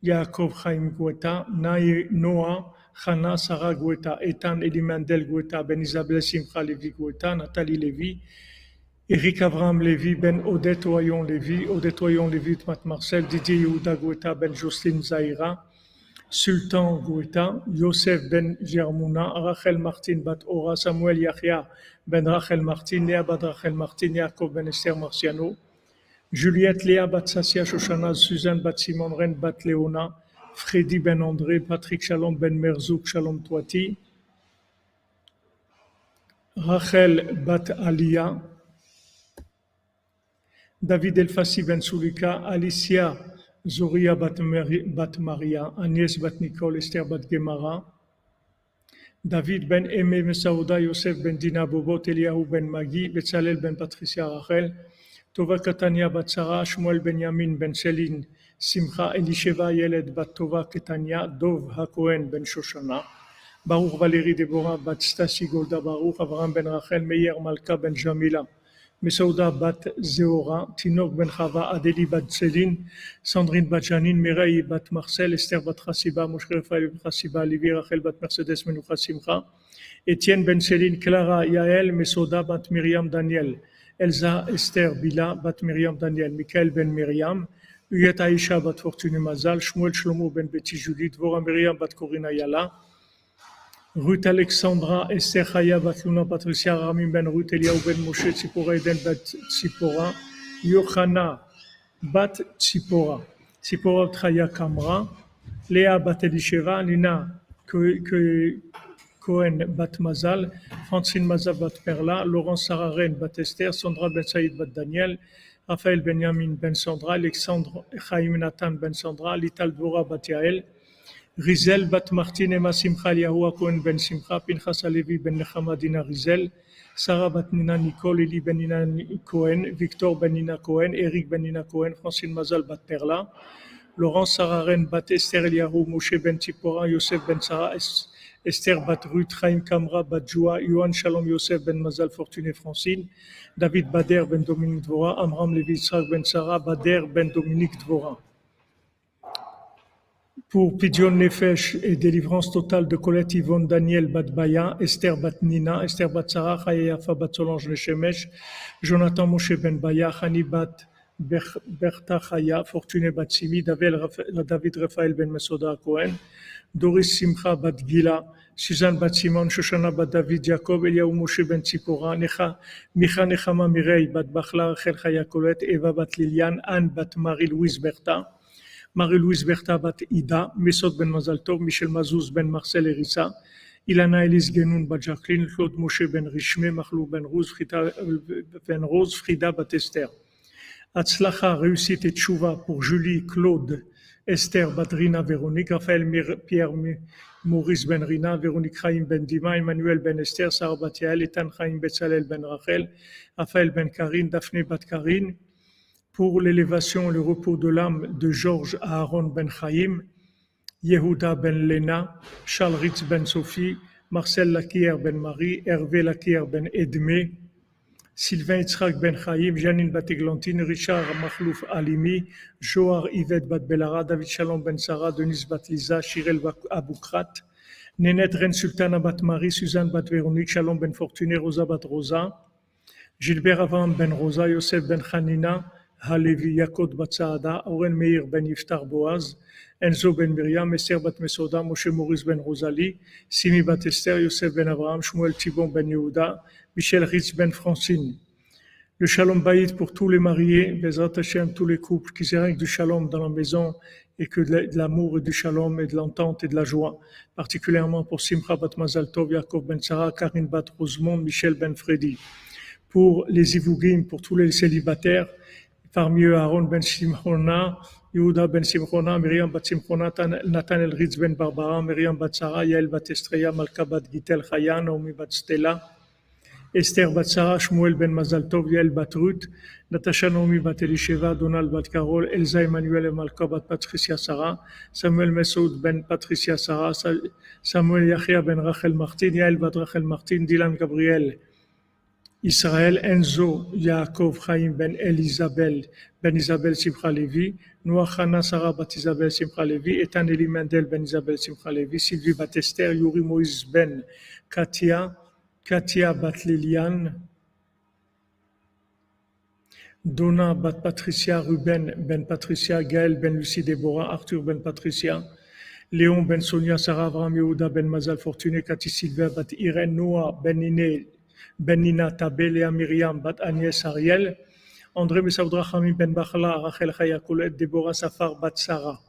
Yaakov Chaim Goueta, Noah Chana Sarah Goueta, Ethan Elimandel Goueta, Ben Isabelle Simcha Levi Goueta, Nathalie Levi, Eric Abraham Lévy, Ben Odette Oyon Lévy, Odette Oyon Lévy, Mat Marcel, Didier Yehuda Goueta, Ben Jocelyne Zahira, Sultan Goueta, Yosef Ben Germouna, Rachel Martin Bat Ora, Samuel Yahya Ben Rachel Martin, Léa Bat Rachel Martin, Yaakov Ben Esther Marciano, Juliette Léa Bat Sassia Shoshana, Suzanne Bat Simon Ren Bat Léona, Freddy Ben André, Patrick Shalom Ben Merzouk, Shalom Toiti, Rachel Bat Alia, David Elfassi Ben Sulika, Alicia Zoria Bat Maria, Agnès Bat Nicole, Esther Bat Gemara, David Ben Aimé Mesaouda, Yosef Ben Dina Bobot, Eliahu Ben Magi, Betzalel Ben Patricia Rachel, Tova Katania Bat Sarah, Shmuel Ben Yamin Ben Céline, Simcha Elisheva Yeled Bat Tova Ketania, Dov Hakohen Ben Shoshana, Baruch Valérie Deborah Bat Stasi Golda Baruch, Avraham Ben Rachel, Meir Malka Ben Jamila, Mesouda Bat Zéora, Tinok Ben Chava, Adélie Bat Céline, Sandrine Bat Janine, Mireille Bat Marcel, Esther Bat Chassiba, Moshe Raphaël Bat Chassiba, Olivier Rachel Bat Mercedes Menoucha Simcha, Étienne Ben Céline, Clara Yael, Mesouda Bat Myriam Daniel, Elsa Esther Bila Bat Myriam Daniel, Michael Ben Myriam, Huyet Aïcha Bat Fortune Mazal, Shmuel Shlomo Ben Betty Judith, Dvorah Myriam Bat Corina Yala, Ruth Alexandra, Esther Chaya, Bat Luna, Patricia, Rami Ben Ruth, Eliaou Ben Moshe, Tzipora Eden, Bat Tzipora, Yochana, Bat Tzipora, Tzipora Chaya Kamra, Léa Bat Elisheva, Lina Cohen Bat Mazal, Francine Mazal Bat Perla, Laurence Sararen Bat Esther, Sandra Ben Saïd Bat Daniel, Raphaël Benjamin Ben Sandra, Alexandre Chaim Nathan Ben Sandra, Lital Dvora Bat Yael, Rizel Bat Martin Emma Simcha Eliyahu Cohen Ben Simcha, Pinchas Alevi Ben Nechama Dina Rizel, Sarah Bat Nina Nicole, Eli Ben Nina Cohen, Victor Ben Nina Cohen, Eric Ben Nina Cohen, Francine Mazal Bat Perla, Laurence Sararen Bat Esther Eliyahu, Moshe Ben Tzipora, Yosef Ben Sarah, Esther Bat Ruth, Chaim Kamra Bat Joua, Yohan Shalom Yosef Ben Mazal Fortuné Francine, David Bader Ben Dominique Dvora, Amram Levi Yitzhak Ben Sarah, Bader Ben Dominique Dvora. Pour Pidyon Nefesh et délivrance totale de Colette Yvonne Daniel Batbaya, Esther Batnina, Esther Batsara, Chayafa Batsolange Neshemesh, Jonathan Moshe Ben Baya, Hani Bat Berta Chaya, Fortuné Batsimi, David Raphaël Ben Mesoda Cohen, Doris Simcha Bat Gila, Suzanne Bat Simon, Shoshana Bat David Jacob, Eliaou Moshe Ben Tzipora, Micha Nechama Mirei Bat Bachla, Rachel Chaya Colette, Eva Bat Liliane, Anne Bat Marie-Louise Berta, Marie-Louise Berta Bat Ida, Mesot Ben Mazaltov, Michel Mazouz Ben Marcel Erissa, Ilana Elise Genoun Bat Jacqueline, Claude Moshe Ben Richmé, Machlou Ben Rose, Frida Bat Esther. Atzlacha, réussite et tchouva pour Julie, Claude, Esther, Badrina, Véronique, Raphaël, Pierre, Maurice Ben Rina, Véronique Chaim Ben Dima, Emmanuel Ben Esther, Sarah Bat Yael, Ethan Chaim Betzalel Ben Rachel, Raphaël Ben Karine, Daphné Bat Karine, pour l'élévation et le repos de l'âme de Georges Aaron Ben Chaim, Yehuda Ben Lena, Charles Ritz Ben Sophie, Marcel Lakier Ben Marie, Hervé Lakier Ben Edmé, Sylvain Yitzhak Ben Chaim, Janine Bat Eglantine, Richard Makhlouf Alimi, Johar Yvette Bat Belara, David Shalom Ben Sarah, Denise Bat Liza, Shirel Aboukrat, Nénette Ren Sultana Bat Marie, Suzanne Bat Véronique, Shalom Ben Fortuné, Rosa Bat Rosa, Gilbert Avam Ben Rosa, Yosef Ben Hanina, Halevi Yakod Bat Saada, Oren Meir Ben Yiftar Boaz, Enzo Ben Miriam, Esther Bat Mesoda, Moshe Maurice Ben Rosalie, Simi Bat Esther, Yosef Ben Abraham, Shmuel Thibon Ben Yehuda, Michel Ritz Ben Francine. Le Shalom Bayit pour tous les mariés, Bezrat Hashem, tous les couples, qui se règne du Shalom dans la maison et que de l'amour et du Shalom et de l'entente et de la joie. Particulièrement pour Simcha Bat Mazal Tov, Yaakov Ben Sarah, Karine Bat Rosemont, Michel Ben Freddy. Pour les Ivougim, pour tous les célibataires, parmi eux Aaron Ben Simchona, Yehuda Ben Simchona, Myriam Bat Simchona, Nathanael Ritz Ben Barbara, Myriam Bat Sarah, Yael Bat Estreya, Malka Bat Gitel Chaya, Naomi Bat Stella, Esther Bat Sarah, Shmuel Ben Mazaltov, Yael Bat Ruth, Natasha Naomi Bat Elisheva, Donald Bat Carol, Elsa Emmanuel et Malka Bat Patricia Sarah, Samuel Mesoud Ben Patricia Sarah, Samuel Yahya Ben Rachel Martin, Yael Bat Rachel Martin, Dylan Gabriel Israël, Enzo Yaakov Chaim Ben Elisabel Ben Isabel Simcha Levi, Noah Hana Sarah Bat Isabel Simcha Levi, Ethan Eli Mendel Ben Isabel Simcha Levi, Sylvie Bat Esther, Yuri Moïse Ben Katia Bat Liliane, Donna Bat Patricia, Ruben Ben Patricia, Gaël Ben Lucie Déborah, Arthur Ben Patricia, Léon Ben Sonia, Sarah Abraham Yehuda Ben Mazal Fortuné, Cathy Sylvain Bat Irène, Noah Ben Iné, Ben Nina Tabé, Léa Myriam Bat Agnès Ariel, André Messaoudra Hamim Ben Bachla, Rachel Chaya Colette, Déborah Safar Bat Sarah.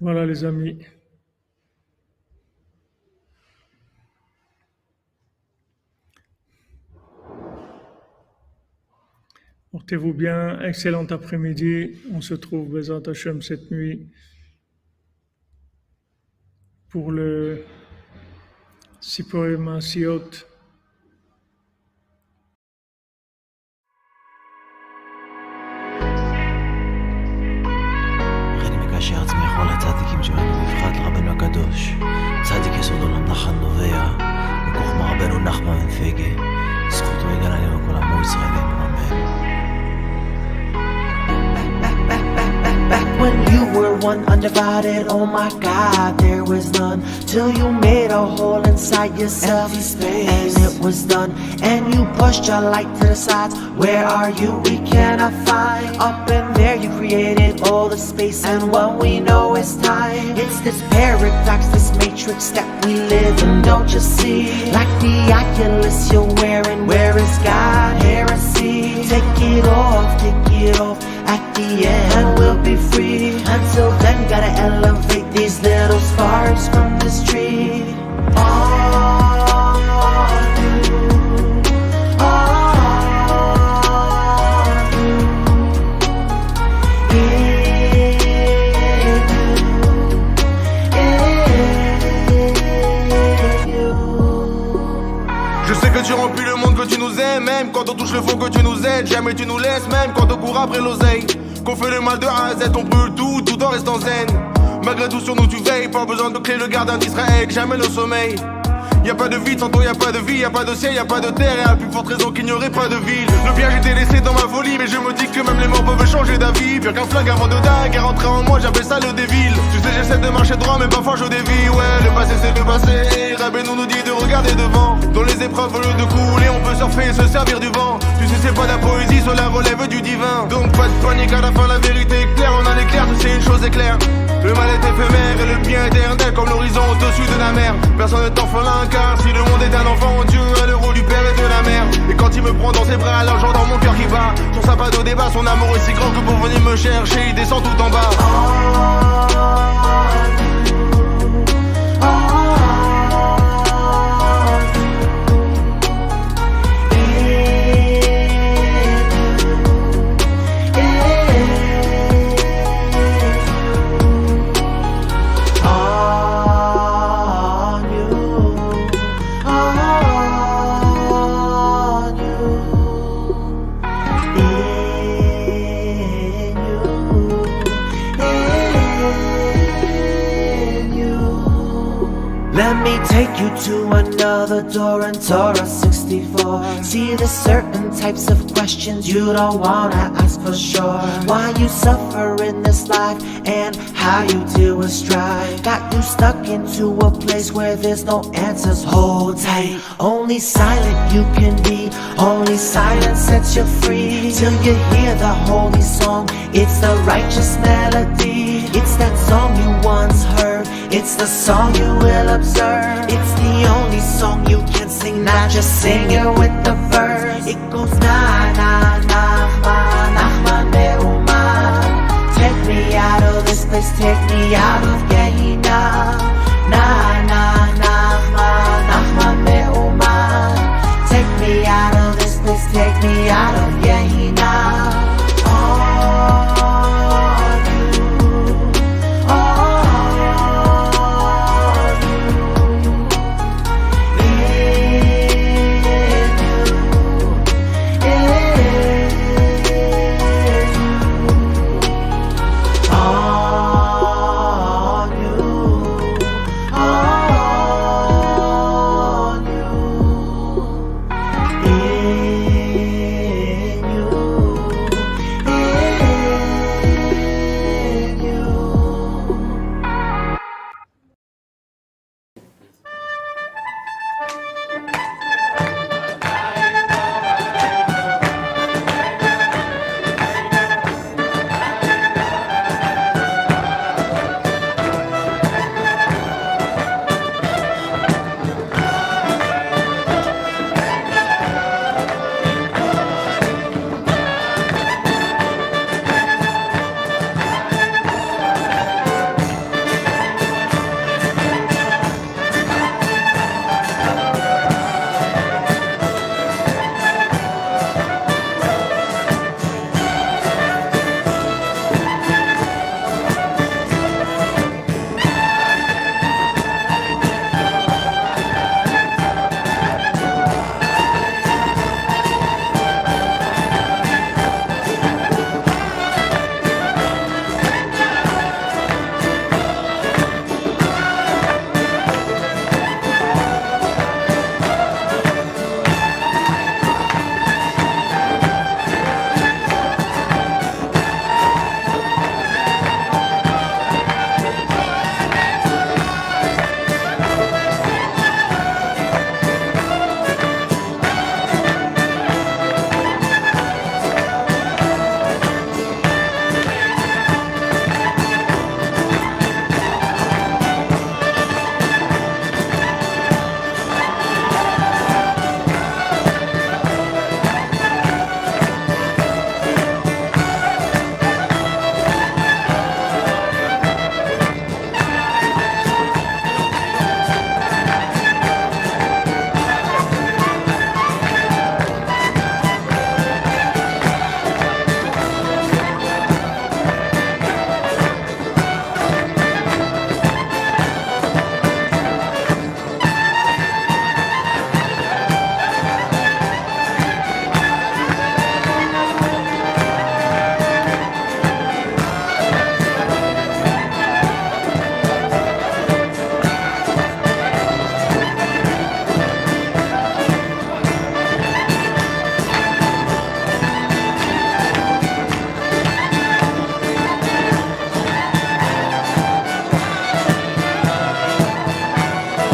Voilà les amis. Portez-vous bien, excellent après-midi. On se trouve Bezrat Hashem cette nuit pour le Sipoé Maasiot. שעצמי יכול הצדיקים שבנו בבחת רבנו הקדוש צדיק יסוד עולם נחל נובע מכוחמה רבנו נחמן בן פגה זכותו יגן עלינו כל עמו ישראלים אמן. When you were one undivided, oh my God, there was none. Till you made a hole inside yourself, empty space, and it was done. And you pushed your light to the sides. Where are you? We cannot find. Up in there you created all the space, and what we know is time. It's this paradox, this matrix that we live in. Don't you see? Like the Oculus you're wearing. Where is God? Heresy. Take it off, take it off. At the end we'll be free. Until then gotta elevate these little sparks from this tree. All you, Je sais que tu remplis le monde, que tu nous nous aime, même quand on touche le fond que tu nous aides. Jamais tu nous laisses, même quand on court après l'oseille. Qu'on fait le mal de A à Z, on brûle tout en restant zen. Malgré tout sur nous tu veilles, pas besoin de clé, le gardien d'Israël, jamais le sommeil. Y'a pas de vide, sans toi y'a pas de vie, y'a pas de ciel, y'a pas de terre, et à plus forte raison qu'il n'y aurait pas de ville. Le bien j'étais laissé dans ma folie, mais je me dis que même les morts peuvent changer d'avis. Pire qu'un flingue avant de dingue, et rentrer en moi, j'appelle ça le dévil. Tu sais j'essaie de marcher droit, mais parfois je dévie, ouais, le passé c'est le passé. Rabbeinu nous dit de regarder devant. Dans les épreuves, au lieu de couler, on peut surfer et se servir du vent. Tu sais c'est pas de la poésie, cela relève du divin. Donc pas de panique, à la fin la vérité est claire, on a l'éclair, tu sais une chose est claire. Le mal est éphémère et le bien éternel comme l'horizon au-dessus de la mer. Personne n'est orphelin car si le monde est un enfant, Dieu a le rôle du père et de la mère. Et quand il me prend dans ses bras, l'argent dans mon cœur qui bat. Sur sa pas de débat, son amour est si grand que pour venir me chercher, il descend tout en bas. Let me take you to another door in Torah 64. See, there's certain types of questions you don't wanna ask for sure. Why you suffer in this life and how you deal with strife. Got you stuck into a place where there's no answers. Hold tight. Only silent you can be. Only silence sets you free. Till you hear the holy song. It's the righteous melody. It's that song you once heard. It's the song you will observe. It's the only song you can sing, not just sing it with the verse. It goes na na Nachman, Nachman Me'uman. Take me out of this place, take me out of Gehenna. Na